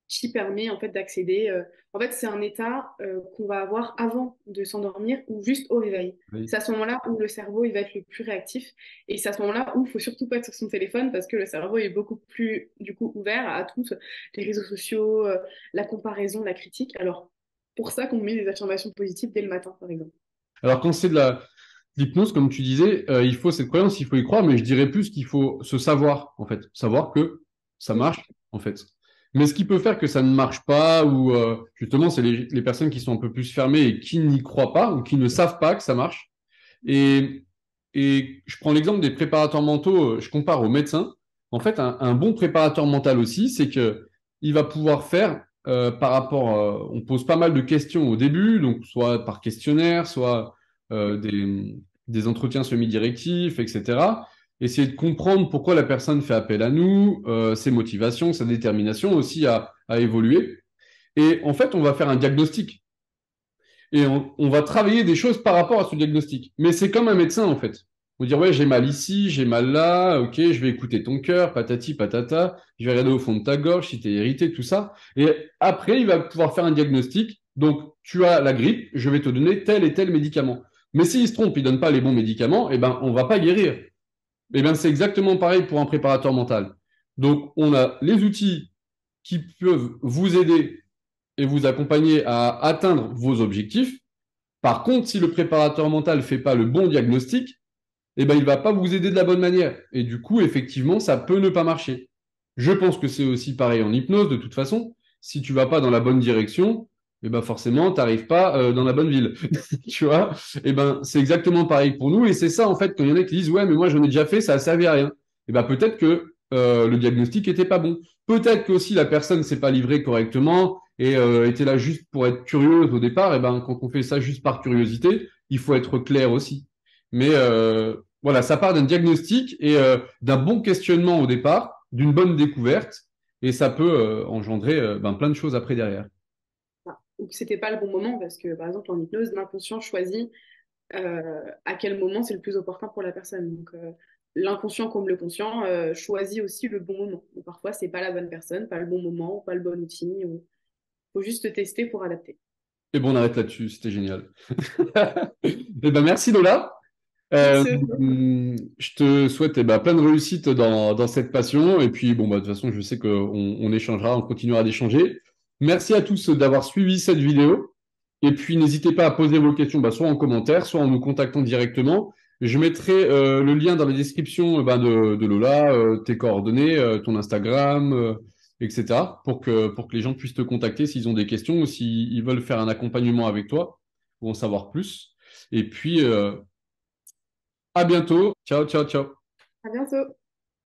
qui permet en fait d'accéder. En fait, c'est un état qu'on va avoir avant de s'endormir ou juste au réveil. Oui. C'est à ce moment-là où le cerveau il va être le plus réactif et c'est à ce moment-là où il faut surtout pas être sur son téléphone parce que le cerveau est beaucoup plus du coup ouvert à tous les réseaux sociaux, la comparaison, la critique. Alors pour ça qu'on met des affirmations positives dès le matin, par exemple. Alors quand c'est de l'hypnose, comme tu disais, il faut cette croyance, il faut y croire, mais je dirais plus qu'il faut se savoir, en fait, savoir que ça Oui, marche, en fait. Mais ce qui peut faire que ça ne marche pas, ou justement, c'est les personnes qui sont un peu plus fermées et qui n'y croient pas, ou qui ne savent pas que ça marche. Et, et je prends l'exemple des préparateurs mentaux, je compare aux médecins. En fait, un bon préparateur mental aussi, c'est que il va pouvoir faire par rapport, on pose pas mal de questions au début, donc soit par questionnaire, soit des entretiens semi-directifs, etc. Essayer de comprendre pourquoi la personne fait appel à nous, ses motivations, sa détermination aussi à évoluer. Et en fait, on va faire un diagnostic et on va travailler des choses par rapport à ce diagnostic. Mais c'est comme un médecin, en fait. On va dire, ouais, j'ai mal ici, j'ai mal là, ok, je vais écouter ton cœur, patati patata, je vais regarder au fond de ta gorge si tu es irrité, tout ça. Et après, il va pouvoir faire un diagnostic. Donc, tu as la grippe, je vais te donner tel et tel médicament. Mais s'il se trompe, il ne donne pas les bons médicaments, eh ben, on ne va pas guérir. Eh ben, c'est exactement pareil pour un préparateur mental. Donc, on a les outils qui peuvent vous aider et vous accompagner à atteindre vos objectifs. Par contre, si le préparateur mental ne fait pas le bon diagnostic, eh ben, il ne va pas vous aider de la bonne manière. Et du coup, effectivement, ça peut ne pas marcher. Je pense que c'est aussi pareil en hypnose, de toute façon. Si tu ne vas pas dans la bonne direction, eh ben forcément, tu n'arrives pas dans la bonne ville. Tu vois? Eh ben, c'est exactement pareil pour nous. Et c'est ça, en fait, quand il y en a qui disent, ouais, mais moi, j'en ai déjà fait, ça ne servait à rien. Eh ben, peut-être que le diagnostic n'était pas bon. Peut-être que aussi la personne ne s'est pas livrée correctement et était là juste pour être curieuse au départ. Eh ben, quand on fait ça juste par curiosité, il faut être clair aussi. Mais voilà, ça part d'un diagnostic et d'un bon questionnement au départ, d'une bonne découverte, et ça peut engendrer plein de choses après derrière. voilà. Ou que c'était pas le bon moment parce que par exemple en hypnose, l'inconscient choisit à quel moment c'est le plus opportun pour la personne. Donc, l'inconscient comme le conscient choisit aussi le bon moment. Donc, parfois, c'est pas la bonne personne, pas le bon moment, pas le bon outil. Il faut juste tester pour adapter. Et bon, on arrête là-dessus, c'était génial. Et ben, merci Lola. Euh, Merci à toi. je te souhaite plein de réussite dans cette passion. Et puis, bon, bah, de toute façon, je sais qu'on échangera, on continuera d'échanger. Merci à tous d'avoir suivi cette vidéo. Et puis, n'hésitez pas à poser vos questions, soit en commentaire, soit en nous contactant directement. Je mettrai le lien dans la description de Lola, tes coordonnées, ton Instagram, etc., pour que les gens puissent te contacter s'ils ont des questions ou s'ils veulent faire un accompagnement avec toi ou en savoir plus. Et puis, à bientôt. Ciao, ciao, ciao. À bientôt.